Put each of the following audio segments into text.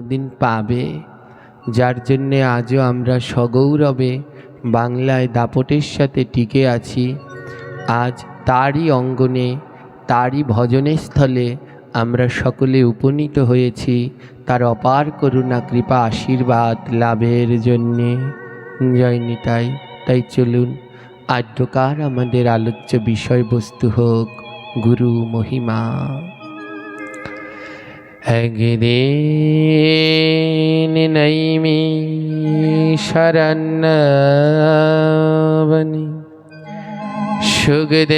দিন পাবে, যার জন্যে আজও আমরা সগৌরবে বাংলায় দাপটের সাথে টিকে আছি। আজ তারই অঙ্গনে, তারই ভজনের স্থলে আমরা সকলে উপনীত হয়েছি তার অপার করুণা কৃপা আশীর্বাদ লাভের জন্যে। জয় নিতাই। তাই চলুন আদ্যকার আমাদের আলোচ্য বিষয়বস্তু হোক গুরু মহিমা। একদিন নৈমিষারণ্যবনে সুখদেব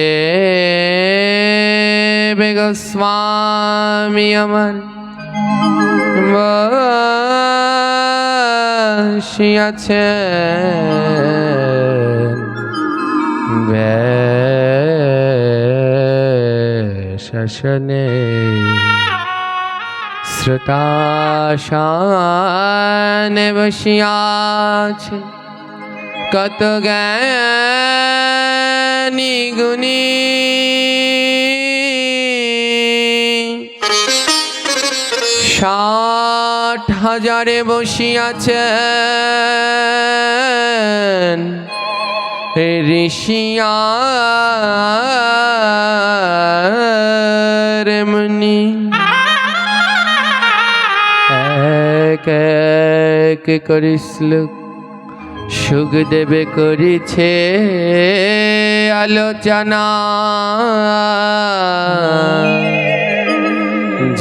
গোস্বামী আমার বসিয়াছেন বেশাসনে। শ্রোতাশানে বসিয়াছে কত জ্ঞানী গুণী, 60,000 বসিয়াছেন ঋষিয়ার মুনি। এক এক করে শ্লোক সুখদেবে করিছে আলোচনা,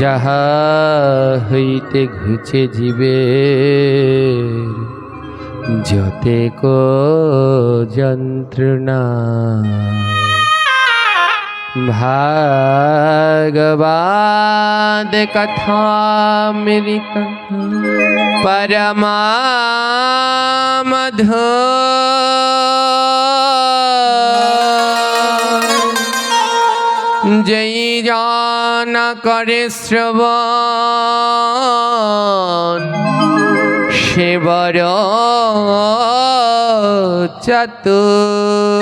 যাহা হইতে ঘুচে জীবে যতেক যন্ত্রণা। ভাগবত কথামৃত পরমা মধু, যেই জন করে শ্রবণ সে বড় চতুর।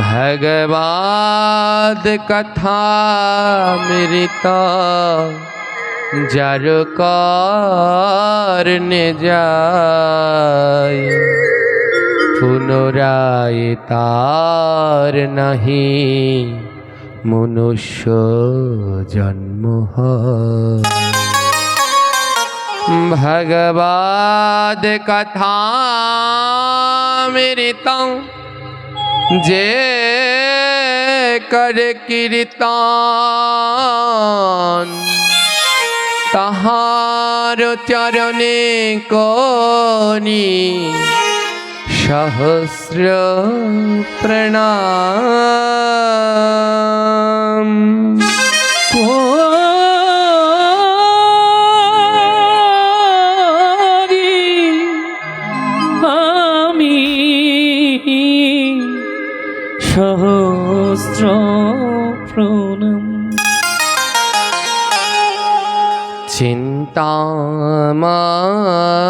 ভগবত কথামৃত যার কর্ণে যায়, পুনরায় তার নাহি মনুষ্য জন্ম হয়। ভগবত কথামৃত যে করে কীর্তন, তাহার চরণে করি সহস্র প্রণাম। আমি সহস্র প্রণাম।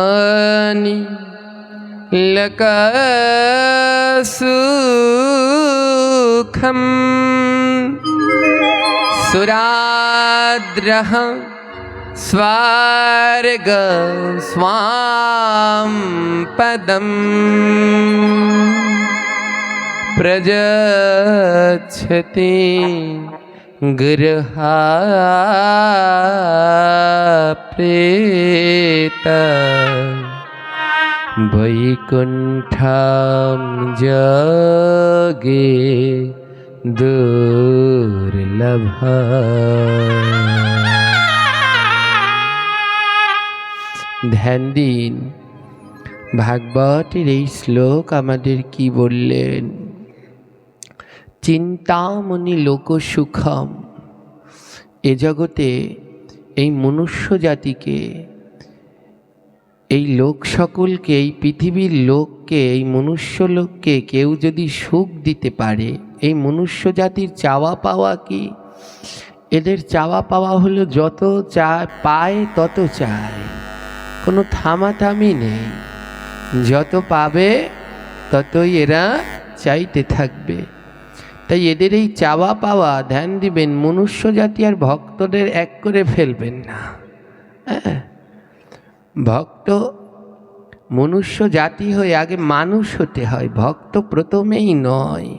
চিন্তামণি লকসুখম সুরাদ্রহ স্বর্গ স্বাম পদম প্রযচ্ছতি গৃহা প্রেত বৈকুণ্ঠম যোগে দুর্লভ। ধ্যান দিন ভাগবতের এই শ্লোক আমাদের কি বললেন। চিন্তামণি লোকসুখম, এ জগতে এই মনুষ্য জাতিকে, এই লোক সকলকে, এই পৃথিবীর লোককে, এই মনুষ্য লোককে কেউ যদি সুখ দিতে পারে, এই মনুষ্য জাতির চাওয়া পাওয়া কি? এদের চাওয়া পাওয়া হলো যত চায় পায় তত চায়, কোনো থামাথামি নেই। যত পাবে ততই এরা চাইতে থাকবে। তাই এদের এই চাওয়া পাওয়া ধ্যান দিবেন, মনুষ্য জাতি আর ভক্তদের এক করে ফেলবেন না। হ্যাঁ, ভক্ত মনুষ্য জাতি হয়ে আগে মানুষ হতে হয়, ভক্ত প্রথমেই নয়।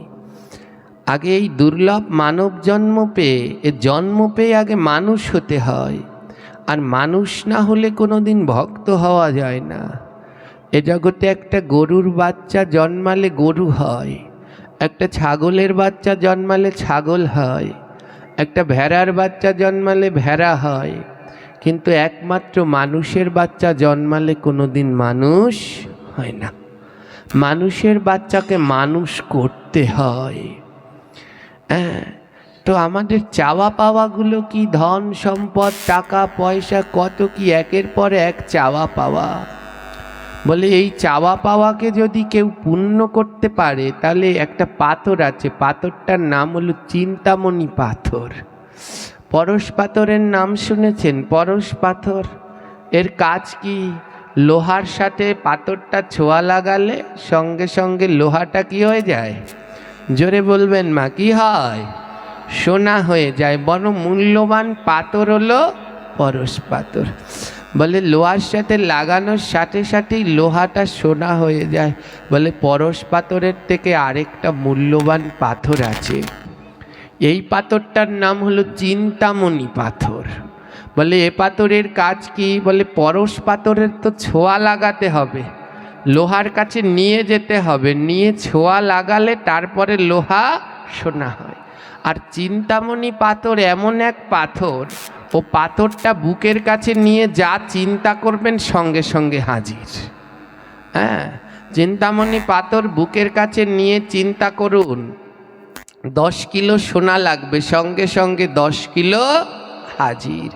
আগে এই দুর্লভ মানব জন্ম পেয়ে আগে মানুষ হতে হয়। আর মানুষ না হলে কোনো দিন ভক্ত হওয়া যায় না। এ জগতে একটা গরুর বাচ্চা জন্মালে গরু হয়, একটা ছাগলের বাচ্চা জন্মালে ছাগল হয়, একটা ভেড়ার বাচ্চা জন্মালে ভেড়া হয়, কিন্তু একমাত্র মানুষের বাচ্চা জন্মালে কোনো দিন মানুষ হয় না। মানুষের বাচ্চাকে মানুষ করতে হয়। হ্যাঁ, তো আমাদের চাওয়া পাওয়াগুলো কি, ধন সম্পদ টাকা পয়সা কত কি, একের পর এক চাওয়া পাওয়া। বলে এই চাওয়া পাওয়াকে যদি কেউ পূর্ণ করতে পারে তাহলে একটা পাথর আছে, পাথরটার নাম হলো চিন্তামণি পাথর। পরশ পাথরের নাম শুনেছেন? পরশ পাথর এর কাজ কি? লোহার সাথে পাথরটা ছোঁয়া লাগালে সঙ্গে সঙ্গে লোহাটা কি হয়ে যায়? জোরে বলবেন মা, কি হয়? সোনা হয়ে যায়। বড় মূল্যবান পাথর হলো পরশ পাথর। বলে লোহার সাথে লাগানোর সাথে সাথেই লোহাটা সোনা হয়ে যায়। বলে পরশ পাথরের থেকে আরেকটা মূল্যবান পাথর আছে, এই পাথরটার নাম হলো চিন্তামণি পাথর। বলে এ পাথরের কাজ কি? বলে পরশ পাথরের তো ছোঁয়া লাগাতে হবে, লোহার কাছে নিয়ে যেতে হবে, নিয়ে ছোঁয়া লাগালে তারপরে লোহা সোনা হয়। আর চিন্তামণি পাথর এমন এক পাথর, ও পাথরটা বুকের কাছে নিয়ে যা চিন্তা করবেন সঙ্গে সঙ্গে হাজির। হ্যাঁ, চিন্তামণি পাথর বুকের কাছে নিয়ে চিন্তা করুন, 10 কিলো সোনা লাগবে, সঙ্গে সঙ্গে 10 কিলো হাজির।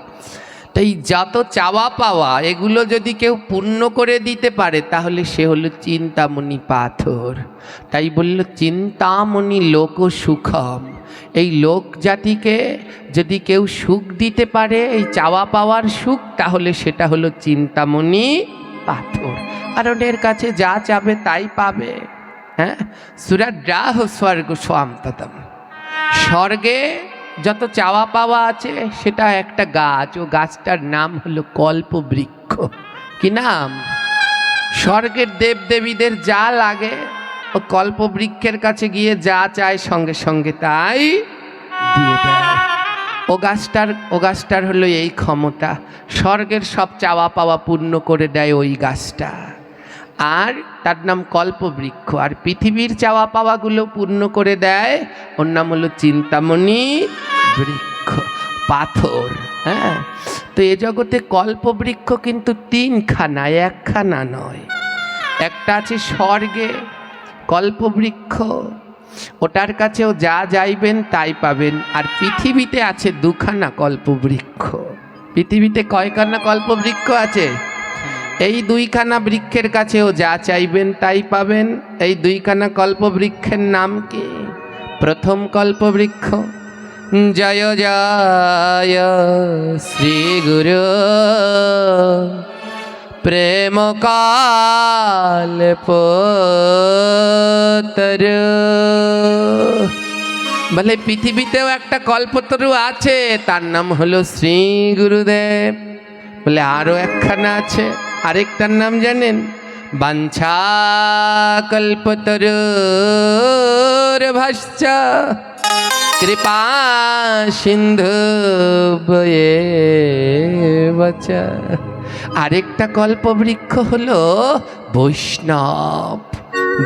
তাই যত চাওয়া পাওয়া এগুলো যদি কেউ পূর্ণ করে দিতে পারে তাহলে সে হলো চিন্তামণি পাথর। তাই বলল চিন্তামণি লোক সুখম। এই লোক জাতিকে যদি কেউ সুখ দিতে পারে, এই চাওয়া পাওয়ার সুখ, তাহলে সেটা হলো চিন্তামণি পাথর। কারণ এর কাছে যা চাবে তাই পাবে। হ্যাঁ, সুরাড্রাহ স্বর্গ স্বামততম। স্বর্গে যত চাওয়া পাওয়া আছে সেটা একটা গাছ, ও গাছটার নাম হলো কল্পবৃক্ষ। কি নাম? স্বর্গের দেবদেবীদের যা লাগে ও কল্পবৃক্ষের কাছে গিয়ে যা চায় সঙ্গে সঙ্গে তাই দিয়ে দেয়। ও গাছটার হলো এই ক্ষমতা, স্বর্গের সব চাওয়া পাওয়া পূর্ণ করে দেয় ওই গাছটা। আর তার নাম কল্পবৃক্ষ। আর পৃথিবীর চাওয়া পাওয়াগুলো পূর্ণ করে দেয়, ওর নাম হলো চিন্তামণি বৃক্ষ, পাথর। হ্যাঁ, তো এ জগতে কল্পবৃক্ষ কিন্তু 3খানা, 1খানা নয়। একটা আছে স্বর্গে কল্পবৃক্ষ, ওটার কাছেও যা যাইবেন তাই পাবেন। আর পৃথিবীতে আছে 2খানা কল্পবৃক্ষ। পৃথিবীতে কয়খানা কল্পবৃক্ষ আছে? এই 2খানা বৃক্ষের কাছেও যা চাইবেন তাই পাবেন। এই 2খানা কল্পবৃক্ষের নাম কি? প্রথম কল্পবৃক্ষ জয় জয় শ্রী গুরু প্রেম কল্পতরু। বলে পৃথিবীতেও একটা কল্পতরু আছে, তার নাম হলো শ্রী গুরুদেব। বলে আরও একখানা আছে, আরেকটার নাম জানেন? বাঞ্ছা কল্পতরুর ভাষ্য কৃপা সিন্ধু বয়েবচ। আরেকটা কল্পবৃক্ষ হলো বৈষ্ণব।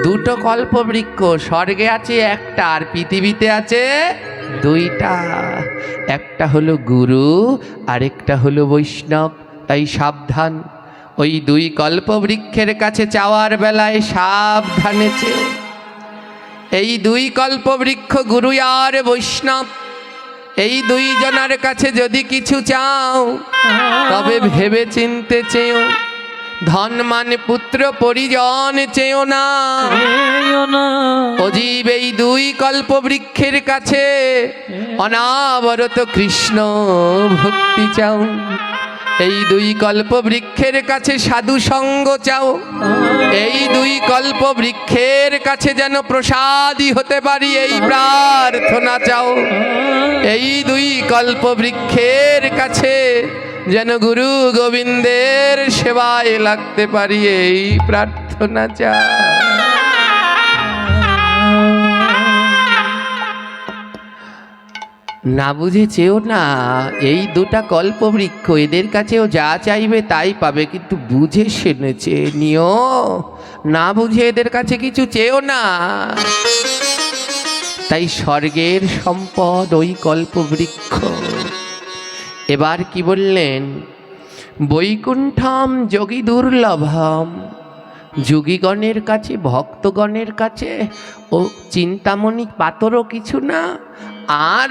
2টো কল্পবৃক্ষ, স্বর্গে আছে একটা আর পৃথিবীতে আছে 2টা। একটা হলো গুরু, আরেকটা হলো বৈষ্ণব। তাই সাবধান, ওই 2 কল্পবৃক্ষের কাছে চাওয়ার বেলায় সাবধানে চেও। এই 2 কল্পবৃক্ষ গুরু আর বৈষ্ণব, এই 2 জনের কাছে যদি কিছু চাও তবে ভেবে চিনতে চেও। ধন মানে পুত্র পরিজন চেও না। অজীব এই 2 কল্পবৃক্ষের কাছে অনাবরত কৃষ্ণ ভক্তি চাও। এই 2 কল্পবৃক্ষের কাছে সাধু সঙ্গ চাও। এই 2 কল্পবৃক্ষের কাছে যেন প্রসাদী হতে পারি এই প্রার্থনা চাও। এই 2 কল্পবৃক্ষের কাছে যেন গুরু গোবিন্দের সেবায় লাগতে পারি, এই প্রার্থনা চাই। না বুঝে চেও না, এই দুটা কল্পবৃক্ষ, এদের কাছেও যা চাইবে তাই পাবে, কিন্তু বুঝে শুনেছে নিও, না বুঝে এদের কাছে কিছু চেও না। তাই স্বর্গের সম্পদ ওই কল্পবৃক্ষ। এবার কি বললেন? বৈকুণ্ঠম যোগী দুর্লভম, যোগীগণের কাছে, ভক্তগণের কাছে ও চিন্তামণি পাথরও কিছু না, আর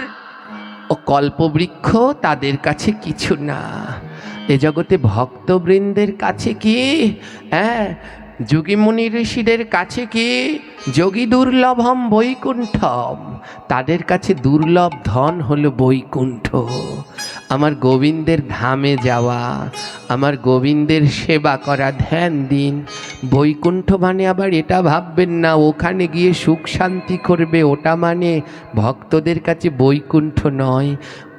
ও কল্পবৃক্ষ তাদের কাছে কিছু না। এ জগতে ভক্তবৃন্দের কাছে কি, হ্যাঁ, যোগীমুনি ঋষিদের কাছে কি, যোগী দুর্লভম বৈকুণ্ঠম, তাদের কাছে দুর্লভ ধন হলো বৈকুণ্ঠ। আমার গোবিন্দের ধামে যাওয়া, আমার গোবিন্দের সেবা করা, ধ্যান দিন। বৈকুণ্ঠ মানে আবার এটা ভাববেন না ওখানে গিয়ে সুখ শান্তি করবে, ওটা মানে ভক্তদের কাছে বৈকুণ্ঠ নয়।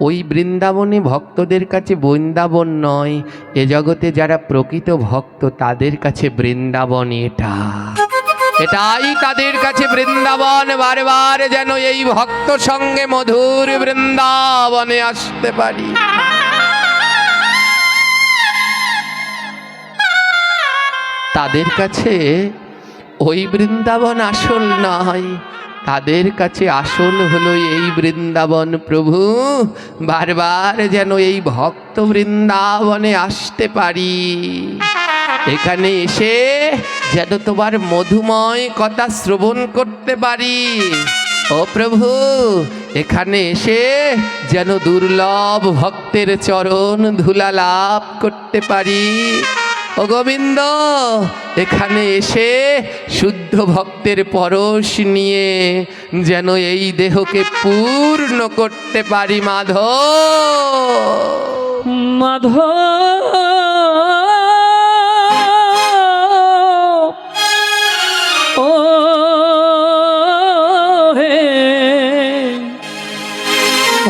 ওই বৃন্দাবনে ভক্তদের কাছে বৃন্দাবন নয়, এ জগতে যারা প্রকৃত ভক্ত তাদের কাছে বৃন্দাবন এটা, এটাই তাদের কাছে বৃন্দাবন। বারবার যেন এই ভক্ত সঙ্গে মধুর বৃন্দাবনে আসতে পারি। তাদের কাছে ওই বৃন্দাবন আসল নয়, তাদের কাছে আসল হলো এই বৃন্দাবন। প্রভু বারবার যেন এই ভক্ত বৃন্দাবনে আসতে পারি, এখানে এসে যেন তোমার মধুময় কথা শ্রবণ করতে পারি। ও প্রভু এখানে এসে যেন দুর্লভ ভক্তের চরণ ধুলা লাভ করতে পারি। ও গোবিন্দ এখানে এসে শুদ্ধ ভক্তের পরশ নিয়ে যেন এই দেহকে পূর্ণ করতে পারি। মাধব মাধব ও হে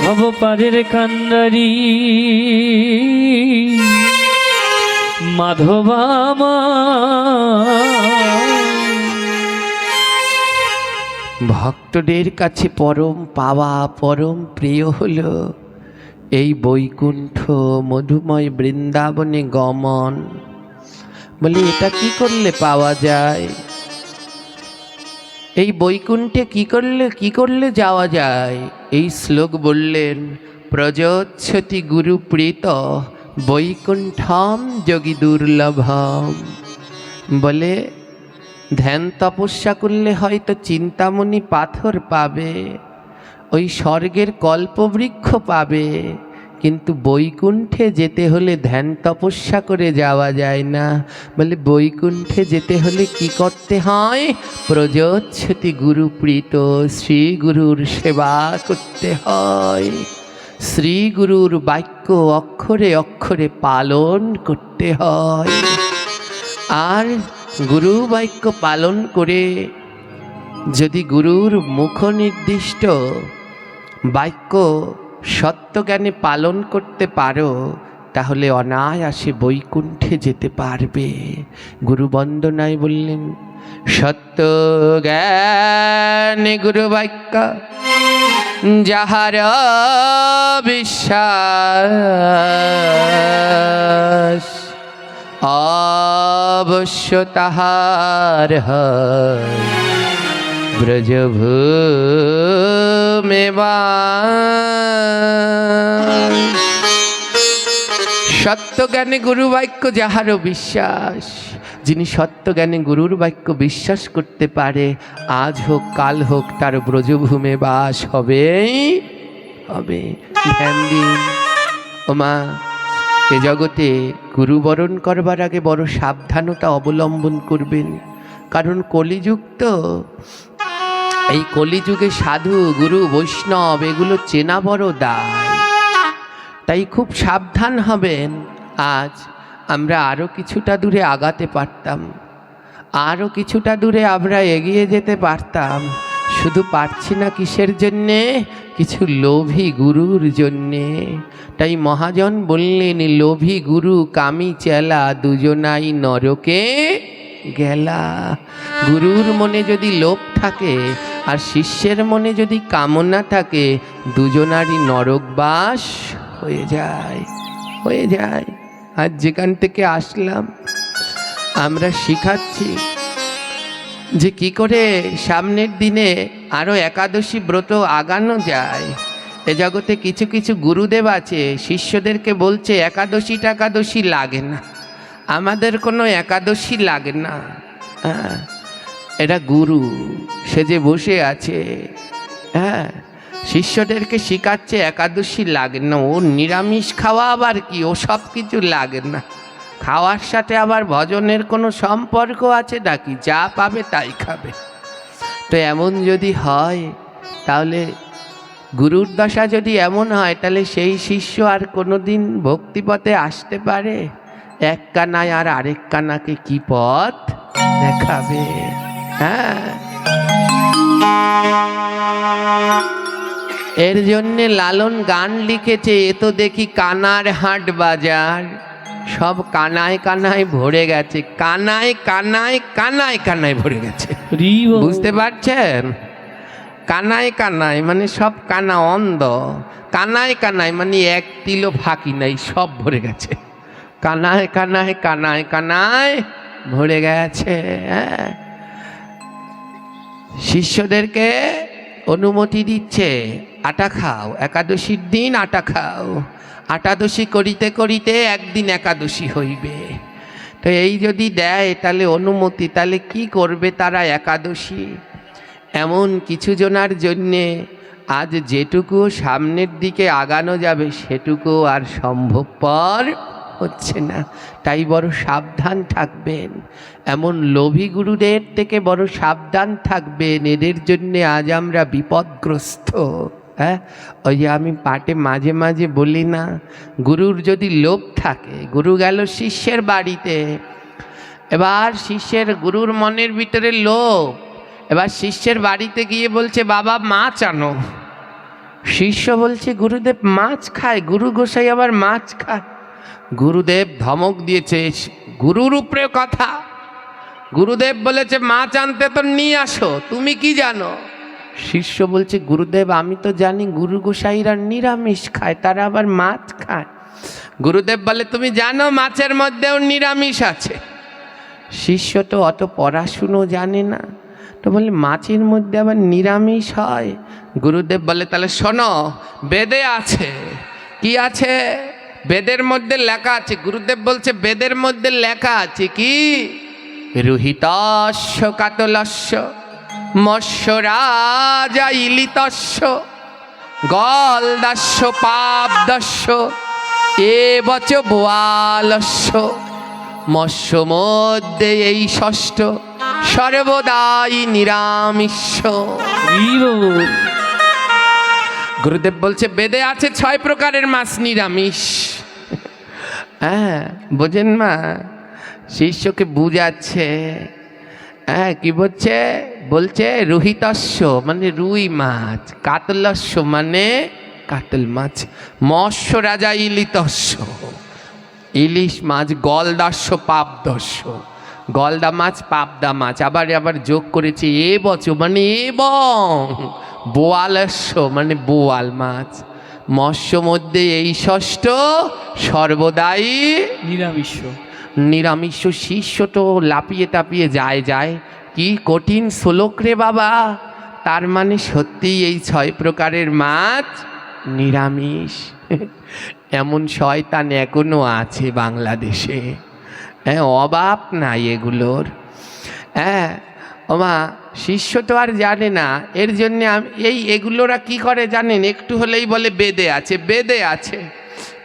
ভবপারের কান্ডারি মাধবামা। ভক্তদের কাছে পরম পাওয়া, পরম প্রিয় হলো এই বৈকুণ্ঠ মধুময় বৃন্দাবনে গমন। বলি এটা কি করলে পাওয়া যায়? এই বৈকুণ্ঠে কি করলে যাওয়া যায়? এই শ্লোক বললেন, প্রযোচ্ছতি গুরু প্রীত বৈকুণ্ঠম যোগী দুর্লভম। বলে ধ্যান তপস্যা করলে হয়তো চিন্তামণি পাথর পাবে, ওই স্বর্গের কল্পবৃক্ষ পাবে, কিন্তু বৈকুণ্ঠে যেতে হলে ধ্যান তপস্যা করে যাওয়া যায় না। বলে বৈকুণ্ঠে যেতে হলে কি করতে হয়? প্রযোচ্ছতি গুরু প্রীত, শ্রী গুরুর সেবা করতে হয়, শ্রী গুরুর বাক্য অক্ষরে অক্ষরে পালন করতে হয়। আর গুরু বাক্য পালন করে যদি গুরুর মুখ নির্দিষ্ট বাক্য সত্যজ্ঞানে পালন করতে পারো, তাহলে অনায়াসে বৈকুণ্ঠে যেতে পারবে। গুরু বন্দনায় বললেন, সত্য জ্ঞানে গুরু বাক্য যাহার বিশ্বাস, অবশ্য তাহার হয় ব্রজভূমে বাস। সত্যজ্ঞানে গুরু বাক্য যাহারও বিশ্বাস, যিনি সত্যজ্ঞানে গুরুর বাক্য বিশ্বাস করতে পারে, আজ হোক কাল হোক তার ব্রজভূমে বাস হবেই হবে। ধ্যান দিন ও মা, এ জগতে গুরুবরণ করবার আগে বড় সাবধানতা অবলম্বন করবেন, কারণ কলিযুগ তো। এই কলিযুগে সাধু গুরু বৈষ্ণব এগুলো চেনা বড় দায়, তাই খুব সাবধান হবেন। আজ আমরা আরও কিছুটা দূরে আগাতে পারতাম, আরও কিছুটা দূরে আমরা এগিয়ে যেতে পারতাম, শুধু পারছি না কিসের জন্যে? কিছু লোভী গুরুর জন্যে। তাই মহাজন বললেন, লোভী গুরু কামি চেলা দুজনাই নরকে গেলা। গুরুর মনে যদি লোভ থাকে আর শিষ্যের মনে যদি কামনা থাকে, দুজনারই নরকবাস হয়ে যায়, হয়ে যায়। আর যেখান থেকে আসলাম আমরা শিখাচ্ছি যে কি করে সামনের দিনে আরও একাদশী ব্রত আগানো যায়। এ জগতে কিছু কিছু গুরুদেব আছে, শিষ্যদেরকে বলছে একাদশী টাকাদশী লাগে না, আমাদের কোনো একাদশী লাগে না। হ্যাঁ, এটা গুরু সেজে বসে আছে। হ্যাঁ, শিষ্যদেরকে শিখাচ্ছে একাদশী লাগে না, ও নিরামিষ খাওয়া আবার কি, ও সব কিছু লাগে না। খাওয়ার সাথে আবার ভজনের কোনো সম্পর্ক আছে নাকি? যা পাবে তাই খাবে। তো এমন যদি হয়, তাহলে গুরুর দশা যদি এমন হয়, তাহলে সেই শিষ্য আর কোনোদিন ভক্তিপথে আসতে পারে? এক কানায় আর আরেক কানাকে কি পথ দেখাবে? হ্যাঁ, এর জন্যে লালন গান লিখেছে, এ তো দেখি কানার হাট বাজার, সব কানায় কানায় ভরে গেছে, কানায় কানায় কানায় কানায় ভরে গেছে। বুঝতে পারছেন? কানায় কানায় মানে সব কানা অন্ধ, কানায় কানায় মানে এক তিলও ফাঁকি নাই, সব ভরে গেছে। কানায় কানায় কানায় কানায় ভরে গেছে। হ্যাঁ, শিষ্যদেরকে অনুমতি দিচ্ছে, আটা খাও, একাদশীর দিন আটা খাও, আটাদশী করিতে করিতে একদিন একাদশী হইবে। তো এই যদি দেয় তাহলে অনুমতি, তাহলে কি করবে তারা একাদশী? এমন কিছু জনার জন্যে আজ যেটুকু সামনের দিকে আগানো যাবে সেটুকু আর সম্ভবপর হচ্ছে না। তাই বড় সাবধান থাকবেন, এমন লোভী গুরুদের থেকে বড় সাবধান থাকবেন। এদের জন্যে আজ আমরা বিপদগ্রস্ত। হ্যাঁ, ওই যে আমি পাঠে মাঝে মাঝে বলি না, গুরুর যদি লোভ থাকে, গুরু গেল শিষ্যের বাড়িতে, এবার শিষ্যের গুরুর মনের ভিতরে লোভ, এবার শিষ্যের বাড়িতে গিয়ে বলছে বাবা মাছ আনো। শিষ্য বলছে গুরুদেব মাছ খায়, গুরু গোসাই আবার মাছ খায়। গুরুদেব ধমক দিয়েছে, গুরুর উপরে কথা। গুরুদেব বলেছে মাছ আনতে তো নিয়ে আসো, তুমি কি জানো? শিষ্য বলছে গুরুদেব আমি তো জানি গুরু গোসাইরা নিরামিষ খায়, তারা আবার মাছ খায়। গুরুদেব বলে তুমি জানো মাছের মধ্যেও নিরামিষ আছে? শিষ্য তো অত পড়াশুনো জানে না, তো বলে মাছের মধ্যে আবার নিরামিষ হয়? গুরুদেব বলে তাহলে শোনো, বেদে আছে। কি আছে? বেদের মধ্যে লেখা আছে। গুরুদেব বলছে বেদের মধ্যে লেখা আছে কি? রুহিতস্য কাতলস্য মৎস্য রাজা ইলিতস্য গলদাস্য পাবদস্য এবচ বোয়ালস্য মৎস্য মধ্যে এই ষষ্ঠ সর্বদাই নিরামিষ। গুরুদেব বলছে বেদে আছে 6 প্রকারের মাছ নিরামিষ। হ্যাঁ, বোঝেন মা? শিষ্যকে বুঝাচ্ছে। হ্যাঁ, কি বলছে? বলছে রুহিতস্য মানে রুই মাছ, কাতলস্য মানে কাতল মাছ, মৎস্য রাজা ইলিতস্য ইলিশ মাছ, গলদাস্য পাবদস্য গলদা মাছ পাবদা মাছ, আবার আবার যোগ করেছে এবচ মানে এবং বোয়ালস্য মানে বোয়াল মাছ, মৎস্য মধ্যে এই ষষ্ঠ সর্বদাই নিরামিষ। নিরামিষ। শিষ্য তো লাপিয়ে তাপিয়ে যায়, কি কঠিন শ্লোক রে বাবা! তার মানে সত্যিই এই 6 প্রকারের মাছ নিরামিষ। এমন শয়তান এখনো আছে বাংলাদেশে। হ্যাঁ, অভাব নাই এগুলোর। হ্যাঁ ওমা, শিষ্য তো আর জানে না। এর জন্যে এগুলোরা কি করে জানেন? একটু হলেই বলে বেদে আছে, বেদে আছে।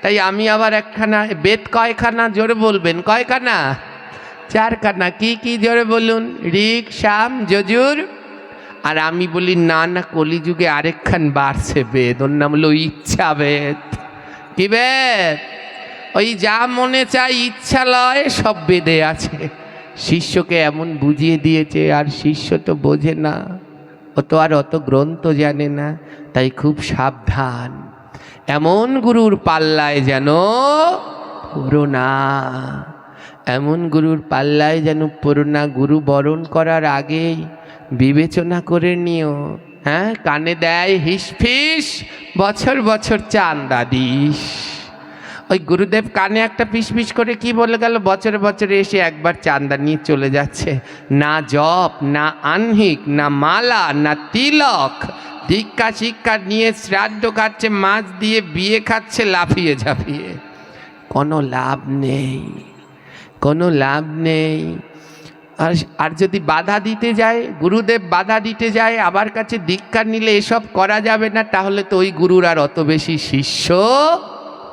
তাই আমি আবার একখানা, বেদ কয়খানা জোরে বলবেন? কয়খানা? 4 খানা। কি কি জোরে বলুন? ঋক, সাম, যজুর। আর আমি বলি না না, কলিযুগে আরেকখান বাড়ছে বেদ, ওর নাম হলো ইচ্ছা বেদ। কি বেদ? ওই যা মনে চাই ইচ্ছা লয় সব বেদে আছে। শিষ্যকে এমন বুঝিয়ে দিয়েছে, আর শিষ্য তো বোঝে না। ও তো আর অত গ্রন্থ জানে না, তাই খুব সাবধান। এমন গুরুর পাল্লায় যেন পড়ো না, এমন গুরুর পাল্লায় যেন পড়ো না। গুরু বরণ করার আগেই বিবেচনা করে নিও। হ্যাঁ, কানে দেয় হিসফিস, বছর বছর চাঁদা দিস। ওই গুরুদেব কানে একটা পিস করে কি বলে গেল, বছরে বছরে এসে একবার চাঁদা নিয়ে চলে যাচ্ছে। না জপ, না আহ্নিক, না মালা, না তিলক, দীক্ষা শিক্ষা নিয়ে শ্রাদ্ধ খাচ্ছে, মাছ দিয়ে বিয়ে খাচ্ছে লাফিয়ে ঝাঁপিয়ে। কোনো লাভ নেই, কোনো লাভ নেই। আর যদি বাধা দিতে যায়, গুরুদেব বাধা দিতে যায়, আবার কাছে দীক্ষা নিলে এসব করা যাবে না, তাহলে তো ওই গুরুর আর অত বেশি শিষ্য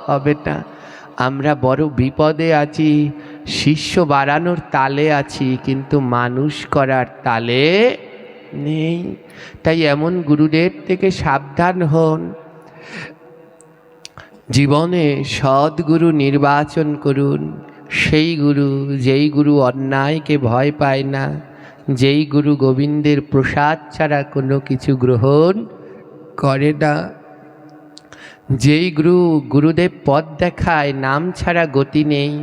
হবে না। আমরা বড় বিপদে আছি, শিষ্য বাড়ানোর তালে আছি, কিন্তু মানুষ করার তালে নেই। তাই এমন গুরুদের থেকে সাবধান হন। জীবনে সদ্গুরু নির্বাচন করুন, সেই গুরু, যেই গুরু অন্যায়কে ভয় পায় না, যেই গুরু গোবিন্দের প্রসাদ ছাড়া কোনো কিছু গ্রহণ করে না, যেই গুরুদেব পথ দেখায়, নাম ছাড়া গতি নেই,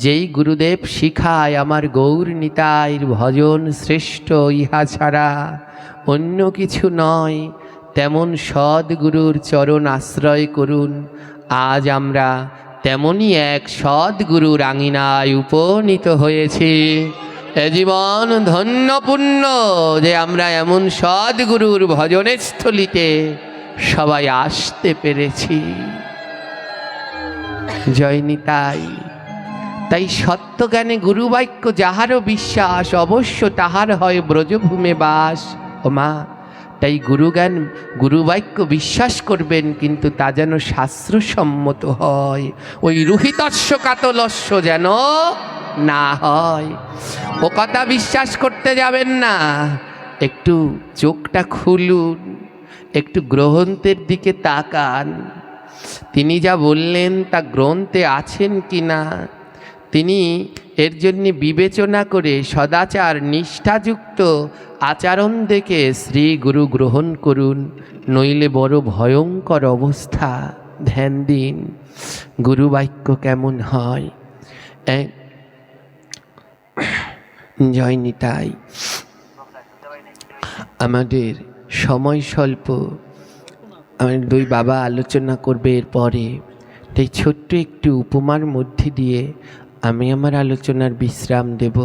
যেই গুরুদেব শিখায় আমার গৌর নিতাইর ভজন শ্রেষ্ঠ, ইহা ছাড়া অন্য কিছু নয়, তেমন সদ্গুরুর চরণ আশ্রয় করুন। আজ আমরা তেমনই এক সদ্গুরুর আঙিনায় উপনীত হয়েছি। এ জীবন ধন্যপূর্ণ যে আমরা এমন সদ্গুরুর ভজনের স্থলিতে সবাই আসতে পেরেছি। জয় নিতাই। তাই সত্যজ্ঞানে গুরুবাক্য যাহারও বিশ্বাস, অবশ্য তাহার হয় ব্রজভূমে বাস। ও মা, তাই গুরুজ্ঞান গুরুবাক্য বিশ্বাস করবেন, কিন্তু তা যেন শাস্ত্রসম্মত হয়, ওই রুহিতস্য কাতলস্য যেন না হয়। ও কথা বিশ্বাস করতে যাবেন না, একটু চোখটা খুলুন, একটু গ্রন্থের দিকে তাকান। তিনি যা বললেন তা গ্রন্থে আছেন কি না, তিনি এর জন্য বিবেচনা করে সদাচার নিষ্ঠাযুক্ত আচরণ দেখে শ্রী গুরু গ্রহণ করুন, নইলে বড় ভয়ঙ্কর অবস্থা। ধ্যান দিন গুরুবাক্য কেমন হয়। জয় নিতাই। আমাদের সময় স্বল্প, আমার দুই বাবা আলোচনা করবে এরপরে, তাই ছোট্ট একটু উপমার মধ্যে দিয়ে আমি আমার আলোচনার বিশ্রাম দেব।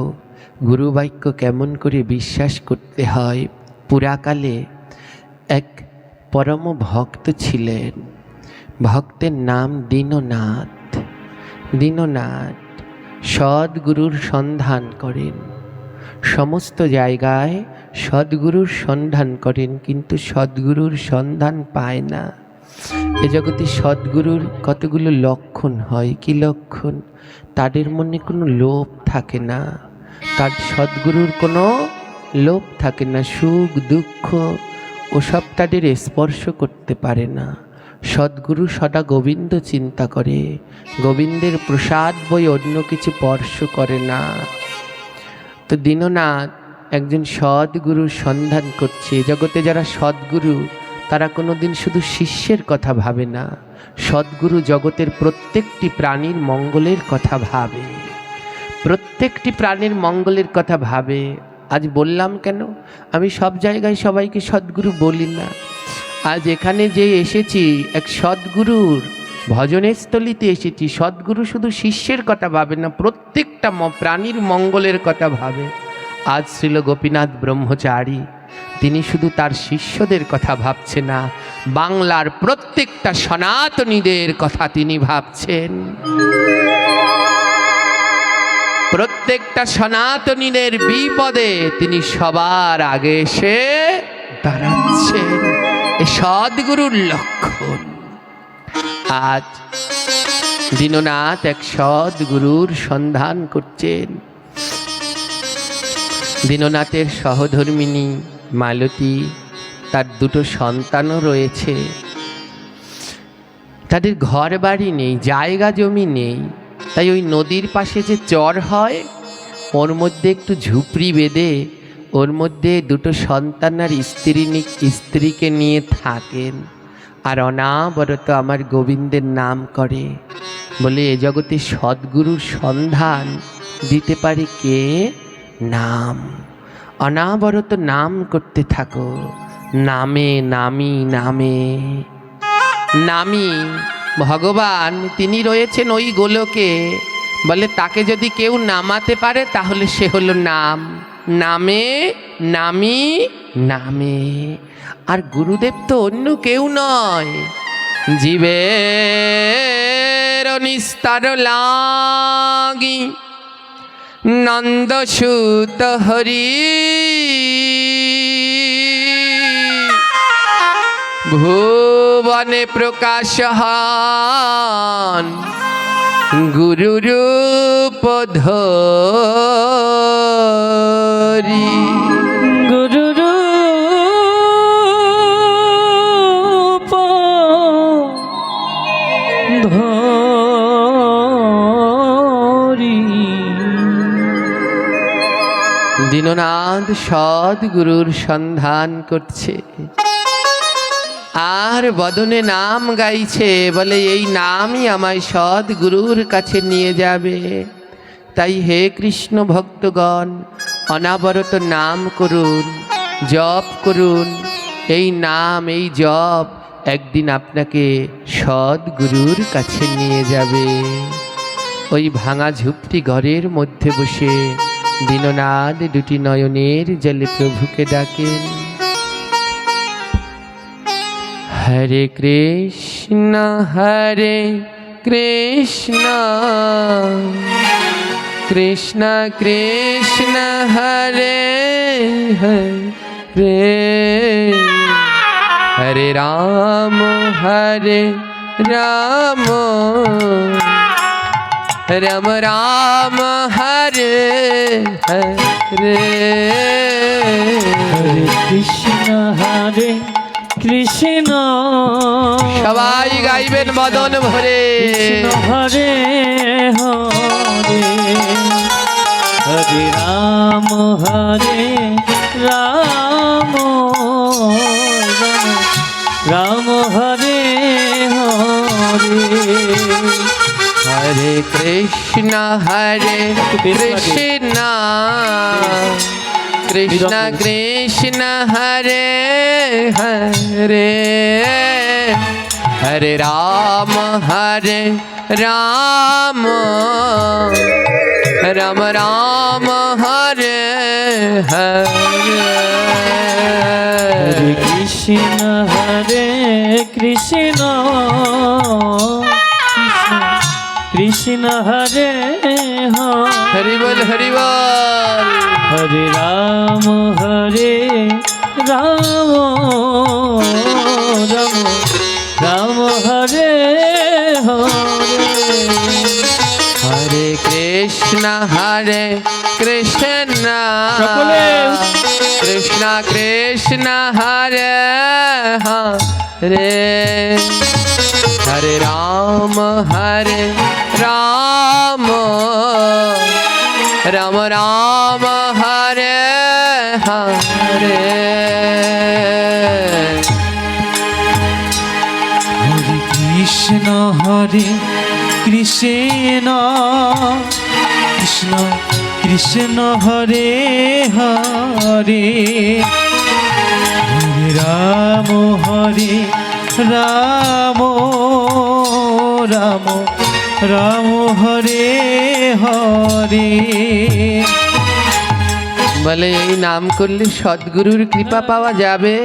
গুরুবাক্য কেমন করে বিশ্বাস করতে হয়। পুরাকালে এক পরম ভক্ত ছিলেন, ভক্তের নাম দীননাথ। দীননাথ সদ্গুরুর সন্ধান করেন, সমস্ত জায়গায় সদ্গুরুর সন্ধান করেন, কিন্তু সদ্গুরুর সন্ধান পায় না। এ জগতে সদ্গুরুর কতগুলো লক্ষণ হয়। কি লক্ষণ? তাদের মনে কোনো লোভ থাকে না, তার সদ্গুরুর কোনো লোভ থাকে না, সুখ দুঃখ ওসব তাদের স্পর্শ করতে পারে না। সদ্গুরু সদা গোবিন্দ চিন্তা করে, গোবিন্দের প্রসাদ বই অন্য কিছু স্পর্শ করে না। তো দীননাথ একজন সদ্গুরুর সন্ধান করছে। জগতে যারা সদ্গুরু তারা কোনোদিন শুধু শিষ্যের কথা ভাবে না, সদ্গুরু জগতের প্রত্যেকটি প্রাণীর মঙ্গলের কথা ভাবে, প্রত্যেকটি প্রাণীর মঙ্গলের কথা ভাবে। আজ বললাম কেন, আমি সব জায়গায় সবাইকে সদ্গুরু বলি না। আজ এখানে যে এসেছি এক সদ্গুরুর ভজনের স্থলিতে এসেছি। সদ্গুরু শুধু শিষ্যের কথা ভাবে না, প্রত্যেকটা প্রাণীর মঙ্গলের কথা ভাবে। আজ শ্রীল গোপীনাথ ব্রহ্মচারী তিনি শুধু তার শিষ্যদের কথা ভাবছে না, বাংলার প্রত্যেকটা সনাতনীদের কথা তিনি ভাবছেন। প্রত্যেকটা সনাতনীদের বিপদে তিনি সবার আগে এসে দাঁড়াচ্ছেন। এ সদ্গুরুর লক্ষণ। আজ দীননাথ এক সদ্গুরুর সন্ধান করছেন। দীননাথের সহধর্মিণী মালতী, তার দুটো সন্তানও রয়েছে। তাদের ঘর বাড়ি নেই, জায়গা জমি নেই, তাই ওই নদীর পাশে যে চর হয় ওর মধ্যে একটু ঝুপড়ি বেঁধে ওর মধ্যে দুটো সন্তান আর স্ত্রীকে নিয়ে থাকেন, আর অনাবরত আমার গোবিন্দের নাম করে। বলে এ জগতে সদ্গুরুর সন্ধান দিতে পারে কে? নাম। অনাবরত নাম করতে থাকো, নামে নামি নামে নামি। ভগবান তিনি রয়েছেন ওই গোলকে। বলে তাকে যদি কেউ নামাতে পারে তাহলে সে হলো নাম। নামে নামি নামে। আর গুরুদেব তো অন্য কেউ নয়, জীবের নিস্তার লাগি নন্দসুত হরি, ভুবনে প্রকাশ হন গুরুরূপ ধরি। গুরুরূপ ধরি। দীননাথ সদ্গুরুর সন্ধান করছে আর বদনে নাম গাইছে। বলে এই নামই আমায় সদ্গুরুর কাছে নিয়ে যাবে। তাই হে কৃষ্ণ ভক্তগণ, অনাবরত নাম করুন, জপ করুন। এই নাম, এই জপ একদিন আপনাকে সদ্গুরুর কাছে নিয়ে যাবে। ওই ভাঙা ঝুপড়ি ঘরের মধ্যে বসে দীননাথ দুটি নয়নের জলে প্রভুকে ডাকেন। হরে কৃষ্ণ কৃষ্ণ কৃষ্ণ হরে হরে, হরে রাম রাম রাম হরে হরে। হরে কৃষ্ণ সবাই গাইবেন মদন ভরে। কৃষ্ণ হরে হরে, হরে রাম রাম রাম হরে হরে। হরে কৃষ্ণ কৃষ্ণ কৃষ্ণ কৃষ্ণ হরে হরে, হরে রাম রাম রাম হরে হরে। হরে কৃষ্ণ কৃষ্ণ কৃষ্ণ হরে হরে। হরি বল হরি বল। হরে রাম রাম রাম হরে হরে। হরে কৃষ্ণ কৃষ্ণ কৃষ্ণ কৃষ্ণ হরে হরে, হরে রাম রাম রাম রাম হরে হরে। হরে কৃষ্ণ কৃষ্ণ কৃষ্ণ কৃষ্ণ হরে হরে, হরে রাম রাম রাম হরে হরে। বলে এই নাম করলে সদ্গুরুর কৃপা পাওয়া যাবে?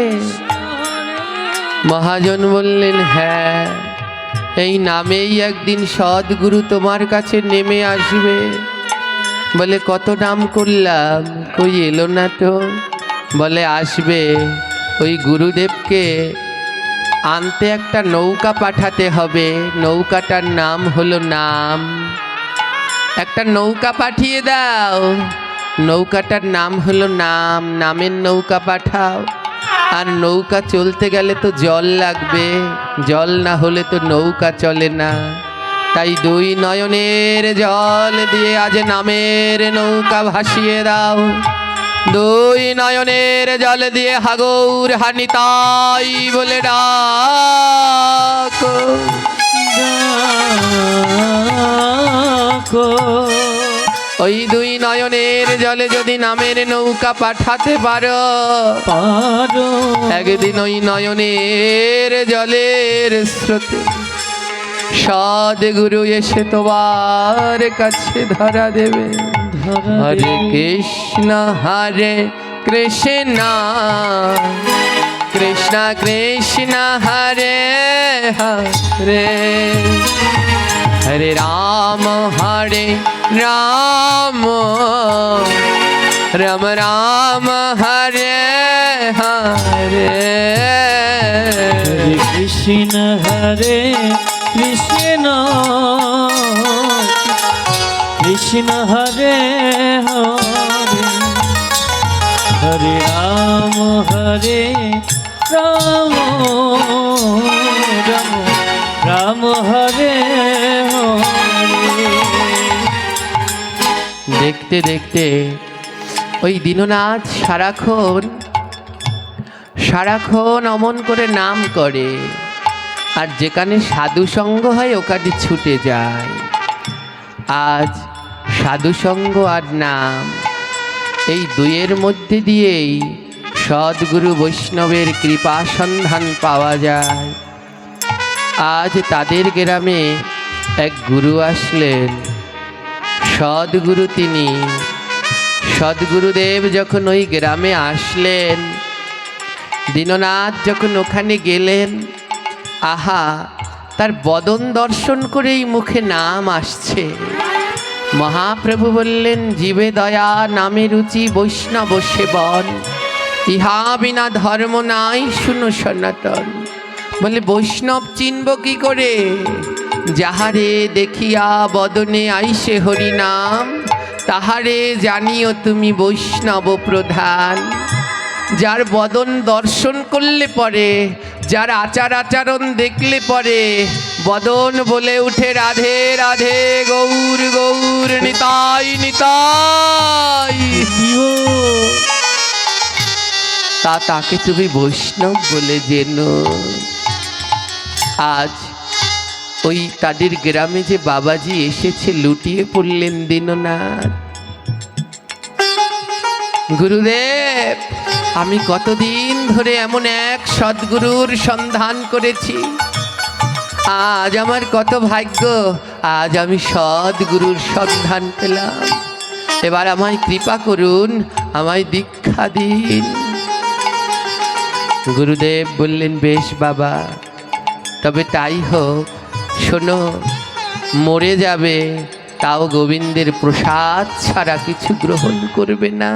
মহাজন বললেন হ্যাঁ, এই নামেই একদিন সদ্গুরু তোমার কাছে নেমে আসবে। বলে কত নাম করলাম, কই এলো না তো? বলে আসবে। ওই গুরুদেবকে আনতে একটা নৌকা পাঠাতে হবে। নৌকাটার নাম হলো নাম। একটা নৌকা পাঠিয়ে দাও। নৌকাটার নাম হলো নাম। নামের নৌকা পাঠাও। আর নৌকা চলতে গেলে তো জল লাগবে, জল না হলে তো নৌকা চলে না। তাই দুই নয়নের জল দিয়ে আজ নামের নৌকা ভাসিয়ে দাও। দুই নয়নের জল দিয়ে হাগৌর হানিতাই বলে ডাকো। ডাকো। ওই দুই নয়নের জলে যদি নামের নৌকা পাঠাতে পারো, পারো একদিন ওই নয়নের জলের স্রোতে সদ্গুরু এসে তোমার কাছে ধরা দেবে। হরে কৃষ্ণ হরে কৃষ্ণ কৃষ্ণ কৃষ্ণ হরে হরে, হরে রাম রাম রাম হরে হরে। হরে কৃষ্ণ কৃষ্ণ হরে হরে, হরে রাম রাম রাম হরে হরে। দেখতে দেখতে ওই দীননাথ সারাক্ষণ অমন করে নাম করে, আর যেখানে সাধু সঙ্গ হয় ওখানে ছুটে যায়। আজ সাধু সঙ্গ আর নাম, এই দুইয়ের মধ্যে দিয়েই সদ্গুরু বৈষ্ণবের কৃপা সন্ধান পাওয়া যায়। আজ তাদের গ্রামে এক গুরু আসলেন, সদ্গুরু। তিনি সদ্গুরুদেব যখন ওই গ্রামে আসলেন, দীননাথ যখন ওখানে গেলেন, আহা, তার বদন দর্শন করেই মুখে নাম আসছে। মহাপ্রভু বললেন, জীবে দয়া নামে রুচি বৈষ্ণব সেবন, ইহা বিনা ধর্ম নাই শুনো সনাতন। বলে বৈষ্ণব চিনব কি করে? যাহারে দেখিয়া বদনে আইসে হরি নাম, তাহারে জানিও তুমি বৈষ্ণব প্রধান। যার বদন দর্শন করলে পরে, যার আচার আচরণ দেখলে পরে বদন বলে উঠে রাধে রাধে, গৌর গৌর, নিতাই নিতাই, তাকে তুমি বৈষ্ণব বলে জেনো। আজ ওই তাদের গ্রামে যে বাবাজি এসেছে, লুটিয়ে পড়লেন দীননাথ। গুরুদেব, আমি কতদিন ধরে এমন এক সদ্গুরুর সন্ধান করেছি, আজ আমার কত ভাগ্য, আজ আমি সদ্গুরুর সন্ধান পেলাম। এবার আমায় কৃপা করুন, আমায় দীক্ষা দিন। গুরুদেব বললেন, বেশ বাবা, তবে তাই হোক। শোনো, মরে যাবে তাও গোবিন্দের প্রসাদ ছাড়া কিছু গ্রহণ করবে না।